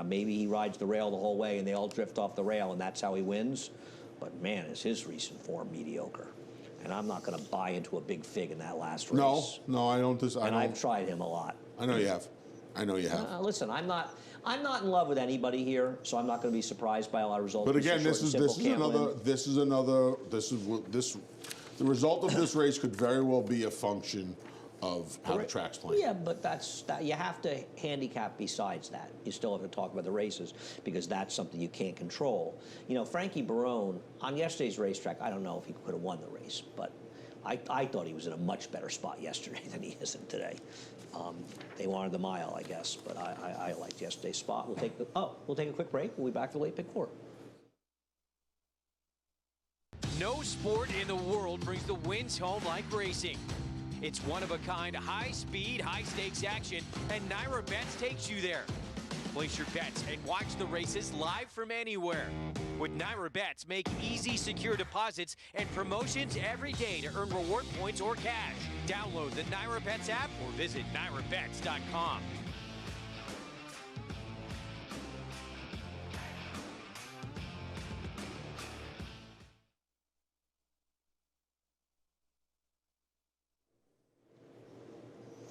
Maybe he rides the rail the whole way and they all drift off the rail and that's how he wins. But man, is his recent form mediocre. And I'm not going to buy into a big fig in that last race. No, I don't. I've tried him a lot. I know you have. Listen, I'm not in love with anybody here, so I'm not going to be surprised by a lot of results. But again, the result of this race could very well be a function of how the track's playing. Yeah, but you have to handicap besides that. You still have to talk about the races because that's something you can't control. Frankie Barone, on yesterday's racetrack, I don't know if he could have won the race, but I thought he was in a much better spot yesterday than he is in today. They wanted the mile, I guess, but I liked yesterday's spot. We'll take a quick break. We'll be back for late pick 4. No sport in the world brings the wins home like racing. It's one-of-a-kind, high-speed, high-stakes action, and Naira Bets takes you there. Place your bets and watch the races live from anywhere. With Naira Bets, make easy, secure deposits and promotions every day to earn reward points or cash. Download the Naira Bets app or visit NairaBets.com.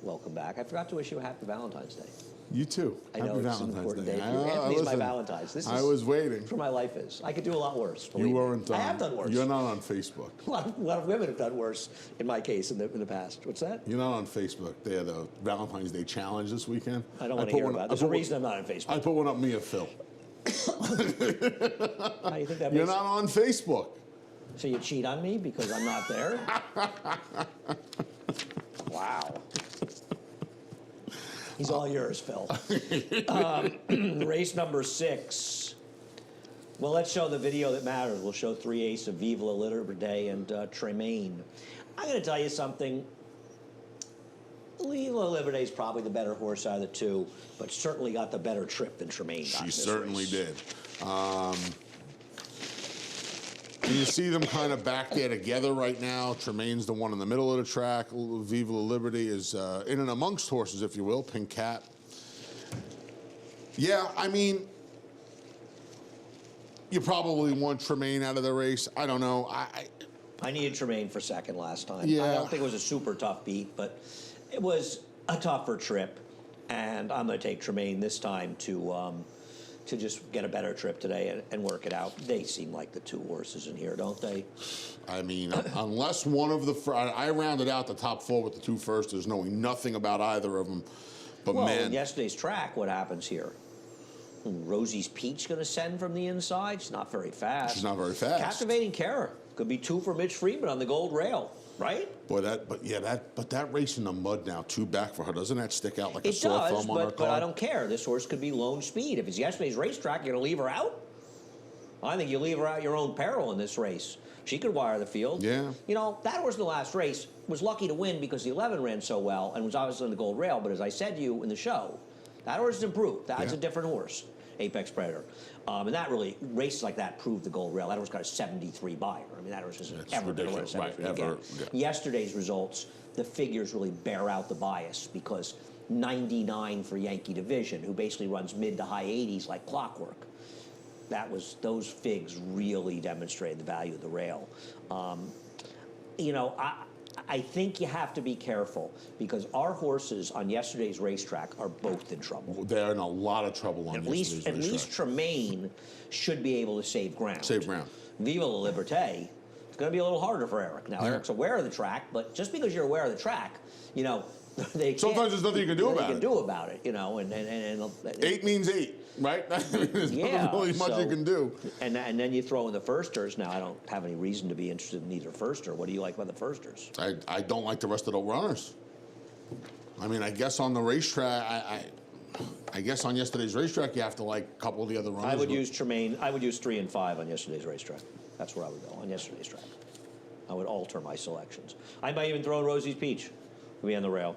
welcome back. I forgot to wish you a happy Valentine's Day. You too. I know Happy it's an Valentine's important Day. day. Anthony's my Valentine's. This I is was waiting. where my life is. I could do a lot worse. You weren't. I have done worse. You're not on Facebook. A lot of women have done worse, in my case, in the past. What's that? You're not on Facebook. They had a Valentine's Day challenge this weekend. I don't want to hear about it. There's a reason I'm not on Facebook. I put one up, me and Phil. How do you think that You're makes not on Facebook. So you cheat on me because I'm not there? Wow. He's all yours, Phil. Race number 6. Well, let's show the video that matters. We'll show 3/8 of Viva La Liberté and Tremaine. I'm going to tell you something. Viva La Liberté is probably the better horse out of the two, but certainly got the better trip than Tremaine got. She certainly did. You see them kind of back there together right now. Tremaine's the one in the middle of the track. Viva La Liberté is in and amongst horses, if you will. Pink Cat. Yeah, I mean, you probably want Tremaine out of the race. I don't know. I needed Tremaine for second last time. Yeah. I don't think it was a super tough beat, but it was a tougher trip, and I'm going to take Tremaine this time to just get a better trip today and work it out. They seem like the two horses in here, don't they? I mean, unless one of the... I rounded out the top 4 with the 2 firsters, knowing nothing about either of them. But well, man... in yesterday's track, what happens here? Rosie's Peach going to send from the inside? She's not very fast. She's not very fast. Captivating Kara. Could be 2 for Mitch Freeman on the gold rail, right? Boy, that race in the mud now, 2 back for her, doesn't that stick out like a It sore does, thumb on her but card? I don't care. This horse could be lone speed. If it's yesterday's racetrack, you're going to leave her out? I think you leave her out your own peril in this race. She could wire the field. Yeah. You know, that horse in the last race was lucky to win because the 11 ran so well and was obviously on the gold rail. But as I said to you in the show, that horse has improved. That's a different horse, Apex Predator. And that really, races like that proved the gold rail. That horse got a 73 buyer. I mean, that horse isn't ever going to win a 73 again. Yeah. Yesterday's results, the figures really bear out the bias because 99 for Yankee Division, who basically runs mid to high 80s like clockwork. Those figs really demonstrated the value of the rail. You know, I think you have to be careful because our horses on yesterday's racetrack are both in trouble. They're in a lot of trouble on yesterday's racetrack. At least Tremaine should be able to save ground. Save ground. Viva La Liberté, it's going to be a little harder for Eric. Now, Eric's aware of the track, but just because you're aware of the track, you know, sometimes there's nothing you can do about it. You know, and 8 means 8, right? There's not really much you can do. And then you throw in the firsters. Now, I don't have any reason to be interested in either firster. What do you like about the firsters? I don't like the rest of the runners. I mean, I guess on the racetrack, I guess on yesterday's racetrack, you have to like a couple of the other runners. I would use Tremaine. I would use 3 and 5 on yesterday's racetrack. That's where I would go on yesterday's track. I would alter my selections. I might even throw in Rosie's Peach. Be on the rail.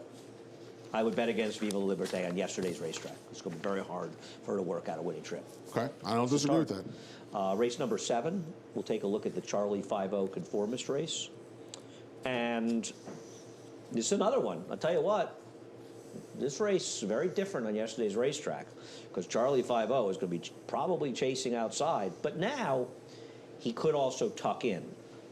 I would bet against Viva La Liberté on yesterday's racetrack. It's going to be very hard for her to work out a winning trip. Okay, I don't disagree with that. Race number 7, we'll take a look at the Charlie 5-0 conformist race. And this is another one. I'll tell you what, this race is very different on yesterday's racetrack because Charlie 5-0 is going to be probably chasing outside. But now he could also tuck in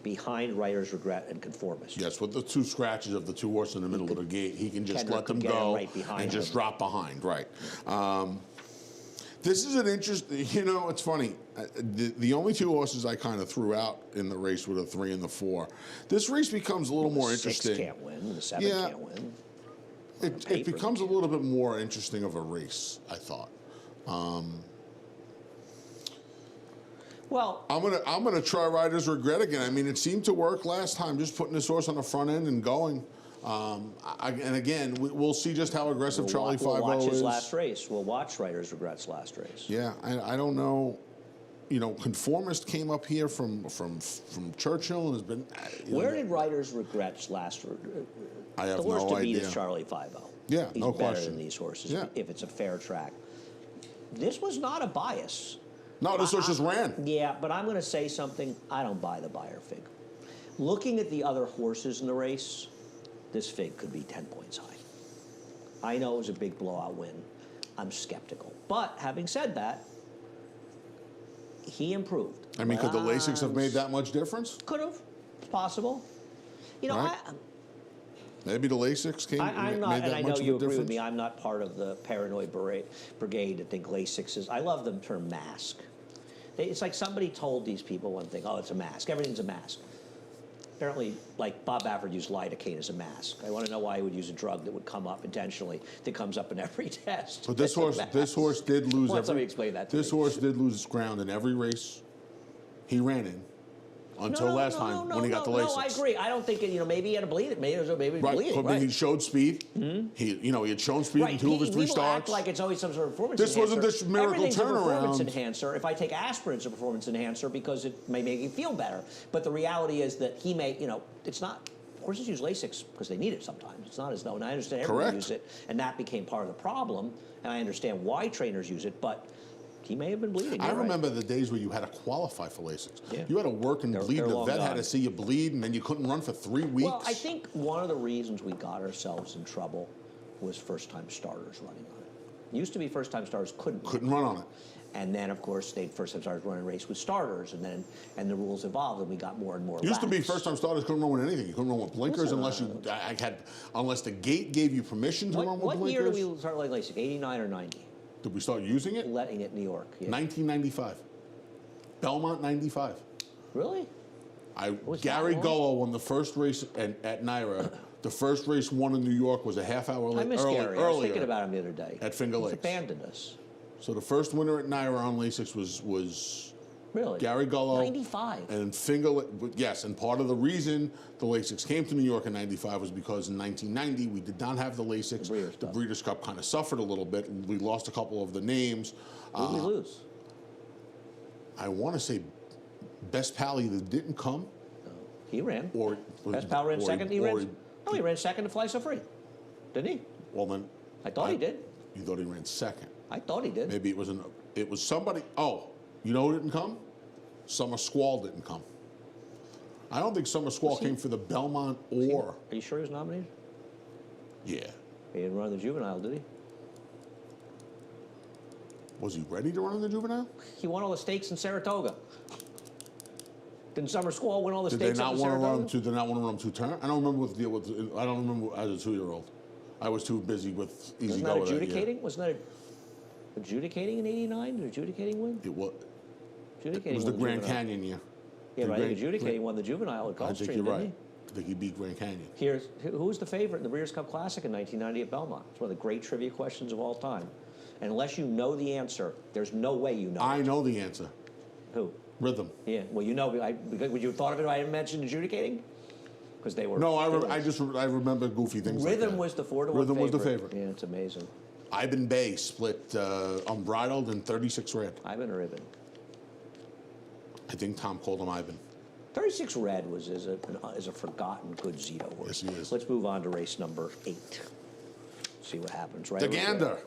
behind Writer's Regret and Conformist. Yes, with the 2 scratches of the 2 horses in the middle of the gate, he can just let them go and just drop behind, right. This is an interesting, you know, it's funny. The only 2 horses I kind of threw out in the race were the 3 and the 4. This race becomes a little more interesting. The 6 can't win, the 7 can't win. It becomes a little bit more interesting of a race, I thought. Well, I'm gonna try Writer's Regret again. I mean, it seemed to work last time, just putting this horse on the front end and going. And again, we'll see just how aggressive Charlie 5-0 is. We'll watch his last race. We'll watch Writer's Regret's last race. Yeah, I don't know. You know, Conformist came up here from Churchill and has been. Where did Writer's Regret's last? I have the horse no to beat idea. is Charlie 5-0. Yeah, He's no better question. than these horses Yeah. if it's a fair track. This was not a bias. No, this horse just ran. Yeah, but I'm going to say something. I don't buy the buyer fig. Looking at the other horses in the race, this fig could be 10 points high. I know it was a big blowout win. I'm skeptical. But having said that, he improved. I mean, could the Lasix have made that much difference? Could have. It's possible. You know, Right. Maybe the Lasix came. I'm not, made and that I much know of you a agree with difference? me. I'm not part of the paranoid brigade that think Lasix is. I love the term mask. It's like somebody told these people one thing. Oh, it's a mask. Everything's a mask. Apparently, like Bob Baffert used lidocaine as a mask. I want to know why he would use a drug that would come up intentionally, that comes up in every test. But this horse did lose. Somebody explain that to This me. horse did lose ground in every race he ran in. Until last time when he got the Lasix. No, I agree. I don't think it, maybe he had to bleed it. Maybe it was bleeding. I mean, he showed speed. He had shown speed in 2 of his 3 People starts. act like it's always some sort of performance This enhancer. wasn't this miracle Everything's a performance turnaround. enhancer. If I take aspirin, it's a performance enhancer because it may make you feel better. But the reality is that he may, it's not. Horses use Lasix because they need it sometimes. It's not as though, and I understand everyone uses it, and that became part of the problem. And I understand why trainers use it, but he may have been bleeding. I remember the days where you had to qualify for Lasix. Yeah. You had to work and bleed. they're The long vet had gone. to see you bleed, and then you couldn't run for 3 weeks. Well, I think one of the reasons we got ourselves in trouble was first-time starters running on it. It used to be first-time starters couldn't run on it. And then, of course, they first-time starters running a race with starters, and the rules evolved, and we got more and more. Used to be laps. first-time starters couldn't run with anything. You couldn't run with blinkers unless unless the gate gave you permission to run with blinkers. What year did we start like Lasix? 89 or 90? Did we start using it? Letting it in New York. Yeah. 1995. Belmont 95. Really? Gary Gullo won the first race at Naira. The first race won in New York was a half hour I miss Gary. I was thinking earlier about him the other day. at Finger He's Lakes. abandoned us. So the first winner at Naira on Lasix was Really? Gary Gullo. 95. And yes, and part of the reason the Lasix came to New York in 95 was because in 1990 we did not have the Lasix. The Breeders' Cup kind of suffered a little bit. We lost a couple of the names. Who did we lose? I want to say Best Pally that didn't come. No. He ran. Or Best Pal ran second. He ran second to Fly So Free. Didn't he? Well, then. I thought he did. You thought he ran second. I thought he did. Maybe it was somebody. Oh, you know who didn't come? Summer Squall didn't come. I don't think Summer Squall came for the Belmont or. Are you sure he was nominated? Yeah. He didn't run the juvenile, did he? Was he ready to run in the juvenile? He won all the stakes in Saratoga. Didn't Summer Squall win all the Did stakes they not in want to Saratoga? run him to? Did not want to run him 2 turn? I don't remember what the deal was. I don't remember as a 2-year-old. I was too busy with Easy Wasn't Go that that year. adjudicating? Wasn't that adjudicating in '89? Did adjudicating win? It was. Adjudicating It was the won Grand juvenile. Canyon year. Yeah, The but I think Grand- adjudicating won the juvenile at I Gulfstream, think you're didn't right. he? I think he beat Grand Canyon. Who was the favorite in the Breeders' Cup Classic in 1990 at Belmont? It's one of the great trivia questions of all time. And unless you know the answer, there's no way you know. I know the answer. Who? Rhythm. Yeah. Well, you know, would you have thought of it if I hadn't mentioned adjudicating? Because they were. No, I remember goofy things. Rhythm like that. was the 4-to-1 Rhythm favorite. was the favorite. Yeah, it's amazing. Ivan Bay split unbridled and 36 red. Ivan or Ivan? I think Tom called him Ivan. 36 red is a forgotten good Zito horse. Yes, he is. Let's move on to race number 8. See what happens. Right. The over there. Gander.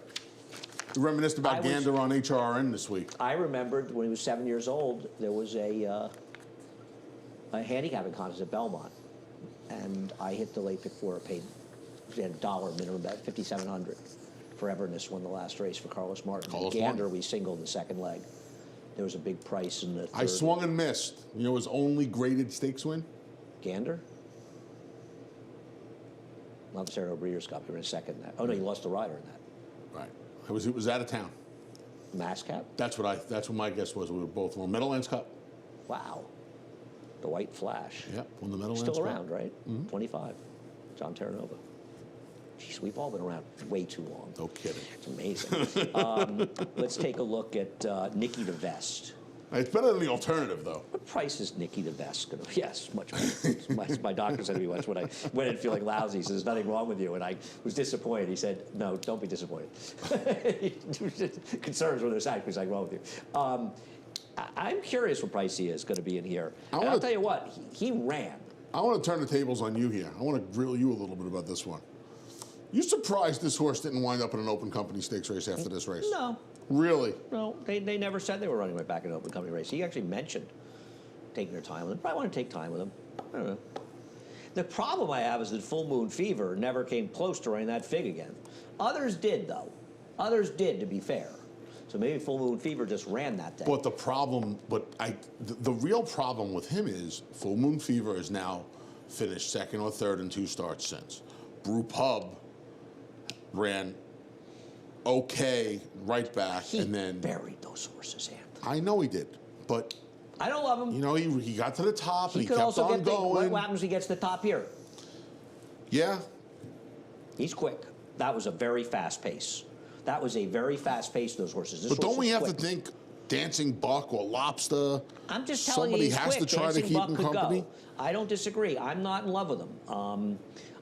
We reminisced about I was- Gander on HRN this week. I remembered when he was 7 years old, there was a handicapping contest at Belmont, and I hit the late pick 4. Paid we had a dollar minimum bet, $5,700. Foreverness won the last race for Carlos Martin. Carlos Gander, Martin. we singled the second leg. There was a big price in the third. I swung and missed. You know his only graded stakes win? Gander? Not the Saratoga Breeders' Cup. He ran second in that. Oh no, he lost the rider in that. Right. It was out of town. Mass Cap? That's what my guess was. We were both won. Meadowlands Cup. Wow. The White Flash. Yep, won the Meadowlands Still Cup. around, right? 25. John Terranova. Jeez, we've all been around way too long. No kidding. It's amazing. Let's take a look at Nikki the Vest. It's better than the alternative, though. What price is Nikki the Vest going to? Yes, much better. my doctor said to me once when I went in feeling lousy, he said, "There's nothing wrong with you," and I was disappointed. He said, "No, don't be disappointed." Concerns when there's actually something wrong with you. I'm curious what price he is going to be in here. And I'll tell you what, he ran. I want to turn the tables on you here. I want to grill you a little bit about this one. You surprised this horse didn't wind up in an open company stakes race after this race? No. Really? No, they never said they were running right back in an open company race. He actually mentioned taking their time with him. Probably want to take time with him. I don't know. The problem I have is that Full Moon Fever never came close to running that fig again. Others did, though. Others did, to be fair. So maybe Full Moon Fever just ran that day. But the problem, the real problem with him is Full Moon Fever has now finished second or third in 2 starts since. Brew Pub ran okay right back, He and then buried those horses, Anthony. I know he did, but I don't love him. you know he got to the top and he could kept also on get going. what happens if he gets to the top here? Yeah, He's quick. That was a very fast pace. That was a very fast pace, those horses. This but don't horse we is have quick. to think Dancing Buck or Lobster? I'm just telling you, somebody he's has quick. to try Dancing to keep Buck him could company. go. I don't disagree. I'm not in love with him.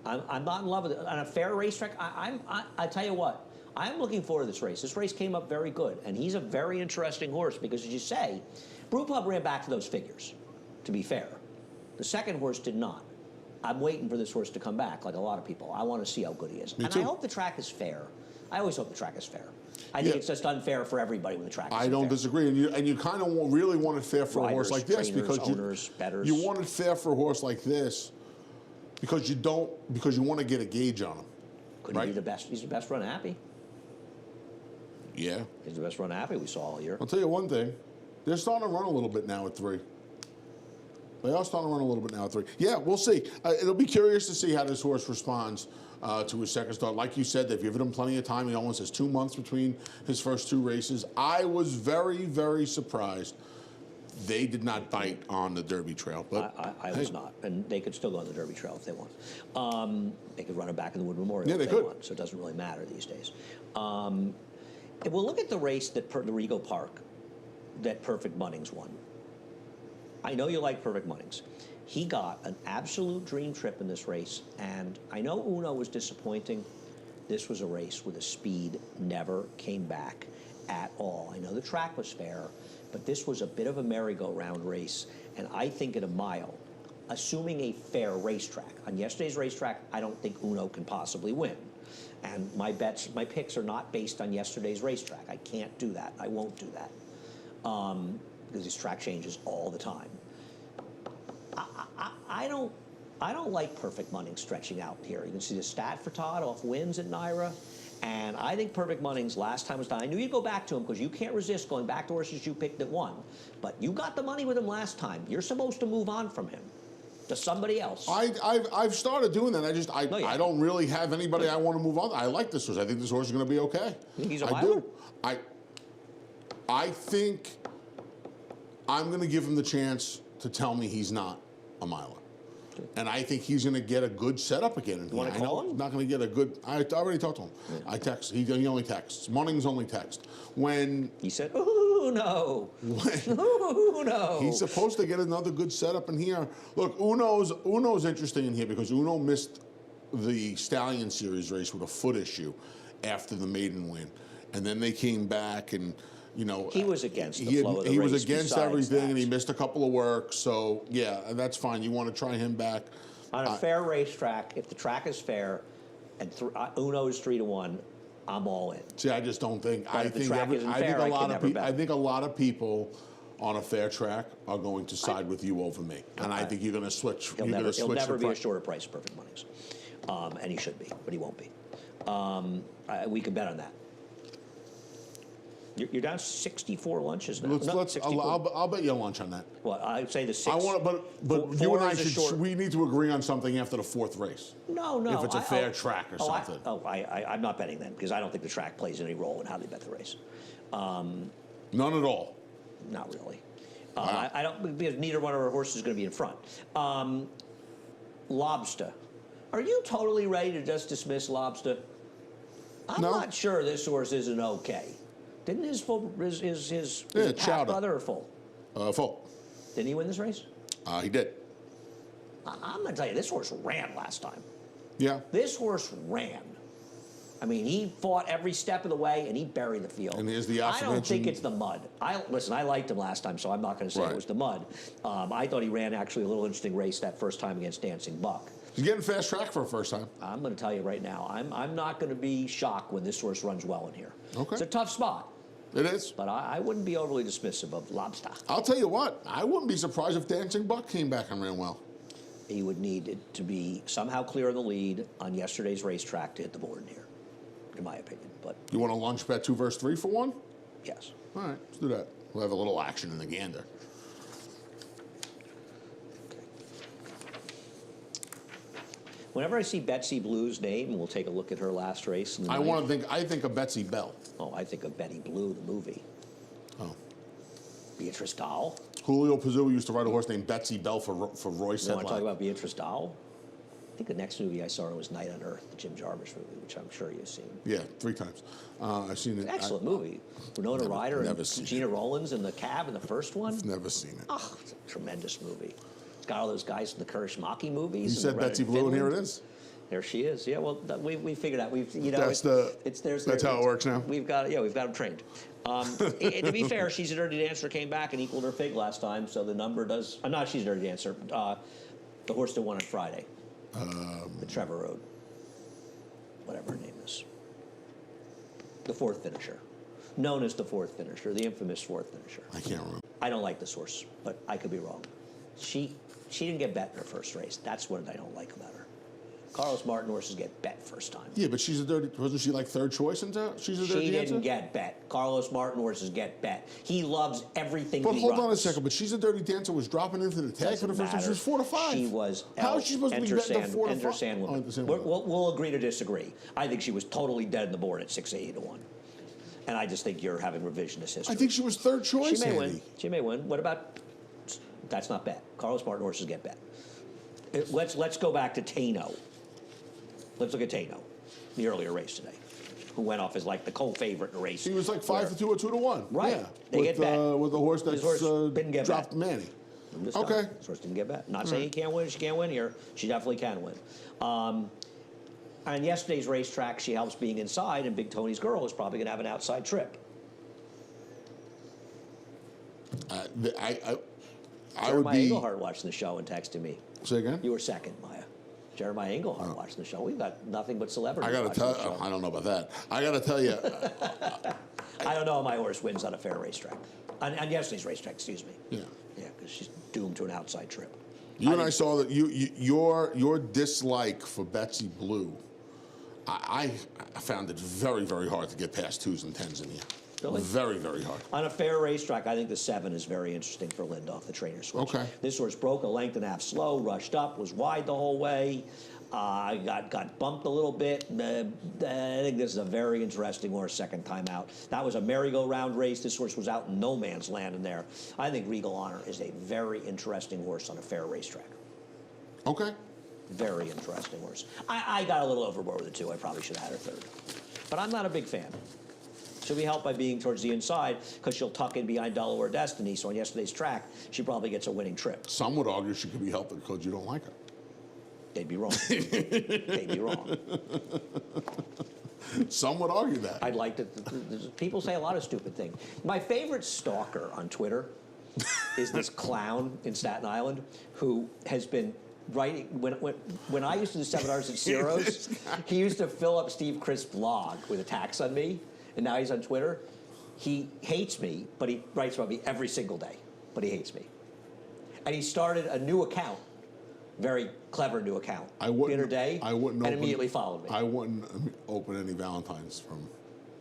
I'm not in love with it. On a fair racetrack, I tell you what, I'm looking forward to this race. This race came up very good, and he's a very interesting horse because, as you say, Brew Pub ran back to those figures, to be fair. The second horse did not. I'm waiting for this horse to come back, like a lot of people. I want to see how good he is. Me and too. I hope the track is fair. I always hope the track is fair. I think it's just unfair for everybody when the track is I don't unfair. disagree, and you kind of really want it fair for a horse Riders, like this trainers, because owners, bettors. you want it fair for a horse like this because you want to get a gauge on him. Could he be the best? He's the best run happy. Yeah, He's the best run happy we saw all year. I'll tell you one thing, they're starting to run a little bit now at 3. They are starting to run a little bit now at 3. Yeah, we'll see. It'll be curious to see how this horse responds to his second start. Like you said, they've given him plenty of time. He almost has 2 months between his first 2 races. I was very, very surprised they did not bite on the Derby Trail. But I was not, and they could still go on the Derby Trail if they want. They could run it back in the Wood Memorial Yeah, if they they could. want, so it doesn't really matter these days. We'll look at the race that the Rego Park that Perfect Munnings won. I know you like Perfect Munnings. He got an absolute dream trip in this race, and I know Uno was disappointing. This was a race where the speed never came back at all. I know the track was fair, but this was a bit of a merry-go-round race, and I think at a mile, assuming a fair racetrack, on yesterday's racetrack, I don't think Uno can possibly win. And my picks are not based on yesterday's racetrack. I can't do that. I won't do that. Because this track changes all the time. I don't like Perfect Munnings stretching out here. You can see the stat for Todd off wins at Naira. And I think Perfect Munnings last time was done. I knew you'd go back to him because you can't resist going back to horses you picked that won. But you got the money with him last time. You're supposed to move on from him to somebody else. I've started doing that. I don't really have anybody I want to move on. I like this horse. I think this horse is going to be okay. You think he's a I miler? do. I think I'm going to give him the chance to tell me he's not a miler. And I think he's going to get a good setup again. You want to call him? He's not going to get a good. I already talked to him. Yeah. I text. He only texts. Munnings only text. When He said, "Ooh no, ooh no." he's supposed to get another good setup in here. Look, Uno's interesting in here because Uno missed the Stallion Series race with a foot issue after the maiden win, and then they came back and. You know, He was against the flow of the he was race against besides everything, that. and he missed a couple of works. So yeah, that's fine. You want to try him back On a fair racetrack, if the track is fair, and Uno is 3-1, I'm all in. See, I just don't think. But if the track isn't fair, I can never bet. I think a lot of people on a fair track are going to side with you over me, and I think you're going to switch. He'll you're never, going to he'll switch never the be a price. shorter price Perfect Munnings. And he should be, but he won't be. We can bet on that. You're down 64 lunches now. Let's. 64. I'll bet you a lunch on that. Well, I'd say the 6. I want, but you four and I is a should. short- We need to agree on something after the 4th race. No. If it's a fair track or something. I'm not betting then because I don't think the track plays any role in how they bet the race. None at all. Not really. Wow. I don't because neither one of our horses is going to be in front. Lobster, are you totally ready to just dismiss Lobster? I'm No. not sure this horse isn't okay. Didn't his Yeah, half Chowder. brother or full? Full. Didn't he win this race? He did. I'm going to tell you, this horse ran last time. Yeah. This horse ran. I mean, he fought every step of the way, and he buried the field. And here's the I don't think aforementioned- it's the mud. Listen, I liked him last time, so I'm not going to say Right. it was the mud. I thought he ran actually a little interesting race that first time against Dancing Buck. He's getting fast track for a first time. I'm going to tell you right now, I'm not going to be shocked when this horse runs well in here. Okay. It's a tough spot, It is. but I wouldn't be overly dismissive of Lobster. I'll tell you what. I wouldn't be surprised if Dancing Buck came back and ran well. He would need it to be somehow clear in the lead on yesterday's racetrack to hit the board in here, in my opinion. But You want a lunch bet 2 versus 3 for one? yes. All right, let's do that. We'll have a little action in the gander. Whenever I see Betsy Blue's name, we'll take a look at her last race. In the I think of Betsy Bell. Oh, I think of Betty Blue, the movie. Oh. Beatrice Dahl. Julio Pizzuto used to ride a horse named Betsy Bell for Roy You want to talk Sedlock. about Beatrice Dahl? I think the next movie I saw her was Night on Earth, the Jim Jarmusch movie, which I'm sure you've seen. Yeah, 3 times. I've seen it. Excellent movie. Winona Ryder never and seen Gina Rollins in the cab in the first one. I've never seen it. Oh, it's a tremendous movie. It's got all those guys in the Kurishmaki movies. You and said the Betsy Blue, and here it is. There she is. Yeah, well, we figured out. We've That's how it works now. We've got them trained. To be fair, She's a Dirty Dancer came back and equaled her fig last time, so the number does. Not She's a Dirty Dancer. The horse that won on Friday. The Trevor Road. Whatever her name is. The fourth finisher. Known as the fourth finisher, the infamous fourth finisher. I can't remember. I don't like this horse, but I could be wrong. She didn't get bet in her first race. That's what I don't like about her. Carlos Martin horses get bet first time. Yeah, but wasn't she like third choice into She's a Dirty She Dancer? didn't get bet. Carlos Martin horses get bet. He loves everything But he hold runs. on a second. But She's a Dirty Dancer was dropping into the tag for the first time. She was 4 to 5. She was. How is she supposed to be betting the 4 to 5? Sandwood. We'll agree to disagree. I think she was totally dead in the board at 680 to 1. And I just think you're having revisionist history. I think she was third choice. She may Andy. win. She may win. What about? That's not bet. Carlos Martin horses get bet. Let's go back to Tano. Let's look at Tano, the earlier race today, who went off as like the co-favorite in the race. He was like 5 to 2 or 2 to 1. Right. Yeah. They get bet. With the horse His that's horse didn't get dropped bet. Manny. This Okay. This horse didn't get bet. Not saying he can't win. She can't win here. She definitely can win. On yesterday's racetrack, she helps being inside, and Big Tony's Girl is probably going to have an outside trip. I would Jeremiah be. Englehart watching the show and texting me. Say again? You were second, Maya. Jeremiah Englehart watching the show. We've got nothing but celebrities. I got to watching the tell. show. I don't know about that. I got to tell you. I don't know how my horse wins on a fair racetrack. On yesterday's racetrack, excuse me. Yeah. Yeah, because she's doomed to an outside trip. You and I saw that your dislike for Betsy Blue. I found it very, very hard to get past 2s and 10s in here. Really? Very, very hard. On a fair racetrack, I think the 7 is very interesting for Lindoff, the trainer switch. Okay. This horse broke a length and a half slow, rushed up, was wide the whole way, got bumped a little bit. I think this is a very interesting horse second time out. That was a merry-go-round race. This horse was out in no man's land in there. I think Regal Honor is a very interesting horse on a fair racetrack. Okay. Very interesting horse. I got a little overboard with it, too. I probably should have had her third. But I'm not a big fan. She'll be helped by being towards the inside because she'll tuck in behind Delaware Destiny. So on yesterday's track, she probably gets a winning trip. Some would argue she could be helped because you don't like her. They'd be wrong. They'd be wrong. Some would argue that. I'd like to. People say a lot of stupid things. My favorite stalker on Twitter is this clown in Staten Island who has been writing. When I used to do seminars at Ciro's, he used to fill up Steve Crisp's blog with attacks on me. And now he's on Twitter. He hates me, but he writes about me every single day. But he hates me. And he started a new account, very clever new account. Dinner Day. I wouldn't. And immediately followed me. I wouldn't open any Valentines from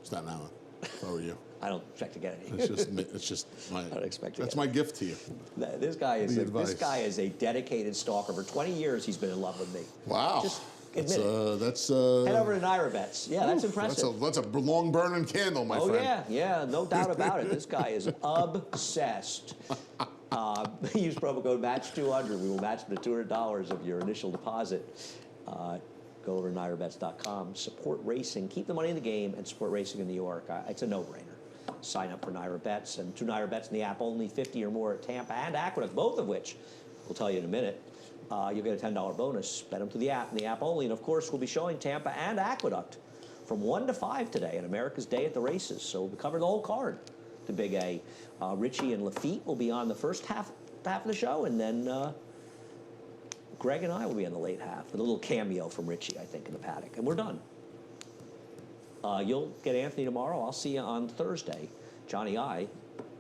Staten Island. If I were you. I don't expect to get any. It's just my. I don't expect to That's get my gift to you. This guy is advice. a dedicated stalker. For 20 years, he's been in love with me. Wow. Just admit it. That's Head over to Naira Bets. Yeah, that's impressive. That's a long burning candle, my friend. Yeah, no doubt about it. This guy is obsessed. Use promo code MATCH200. We will match the $200 of your initial deposit. Go over to NairaBets.com. Support racing. Keep the money in the game and support racing in New York. It's a no-brainer. Sign up for Naira Bets and 2 Naira Bets in the app. Only 50 or more at Tampa and Aqueduct, both of which we'll tell you in a minute. You'll get a $10 bonus. Bet them to the app and the app only. And, of course, we'll be showing Tampa and Aqueduct from 1 to 5 today on America's Day at the Races. So we'll be covering the whole card to Big A. Richie and Lafitte will be on the first half of the show, and then Greg and I will be on the late half with a little cameo from Richie, I think, in the paddock. And we're done. You'll get Anthony tomorrow. I'll see you on Thursday. Johnny I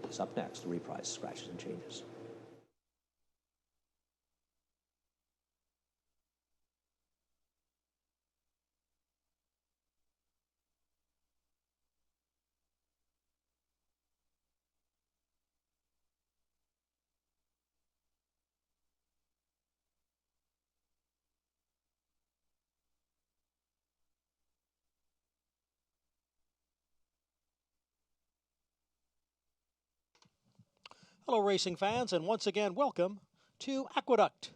is up next. The reprise, Scratches and Changes. Hello, racing fans, and once again, welcome to Aqueduct.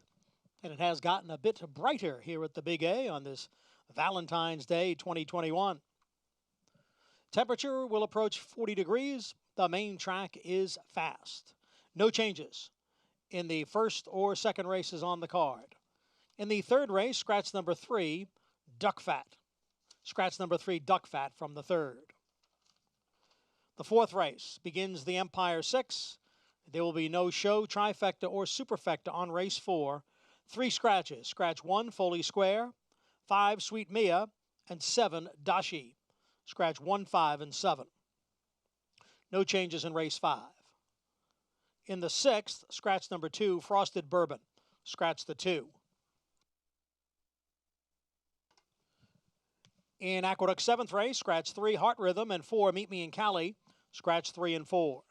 And it has gotten a bit brighter here at the Big A on this Valentine's Day 2021. Temperature will approach 40 degrees. The main track is fast. No changes in the first or second races on the card. In the third race, scratch number 3, Duck Fat. Scratch number 3, Duck Fat from the third. The fourth race begins the Empire 6. There will be no show, trifecta, or superfecta on race 4. 3 scratches. Scratch 1, Foley Square, 5, Sweet Mia, and 7, Dashi. Scratch 1, 5, and 7. No changes in race 5. In the 6th, scratch number 2, Frosted Bourbon. Scratch the 2. In Aqueduct's 7th race, scratch 3, Heart Rhythm, and 4, Meet Me in Cali. Scratch 3 and 4.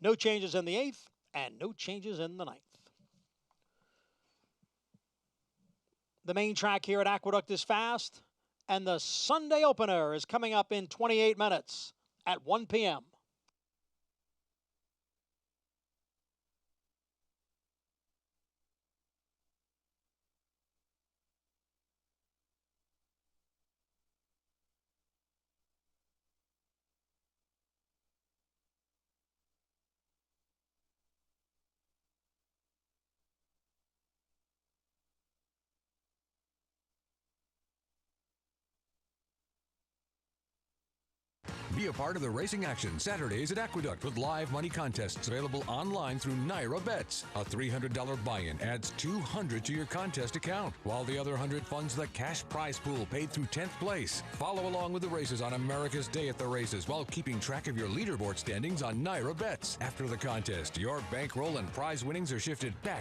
No changes in the 8th, and no changes in the 9th. The main track here at Aqueduct is fast, and the Sunday opener is coming up in 28 minutes at 1 p.m. Be a part of the racing action Saturdays at Aqueduct with live money contests available online through Naira Bets. A $300 buy-in adds $200 to your contest account, while the other $100 funds the cash prize pool paid through 10th place. Follow along with the races on America's Day at the Races while keeping track of your leaderboard standings on Naira Bets. After the contest, your bankroll and prize winnings are shifted back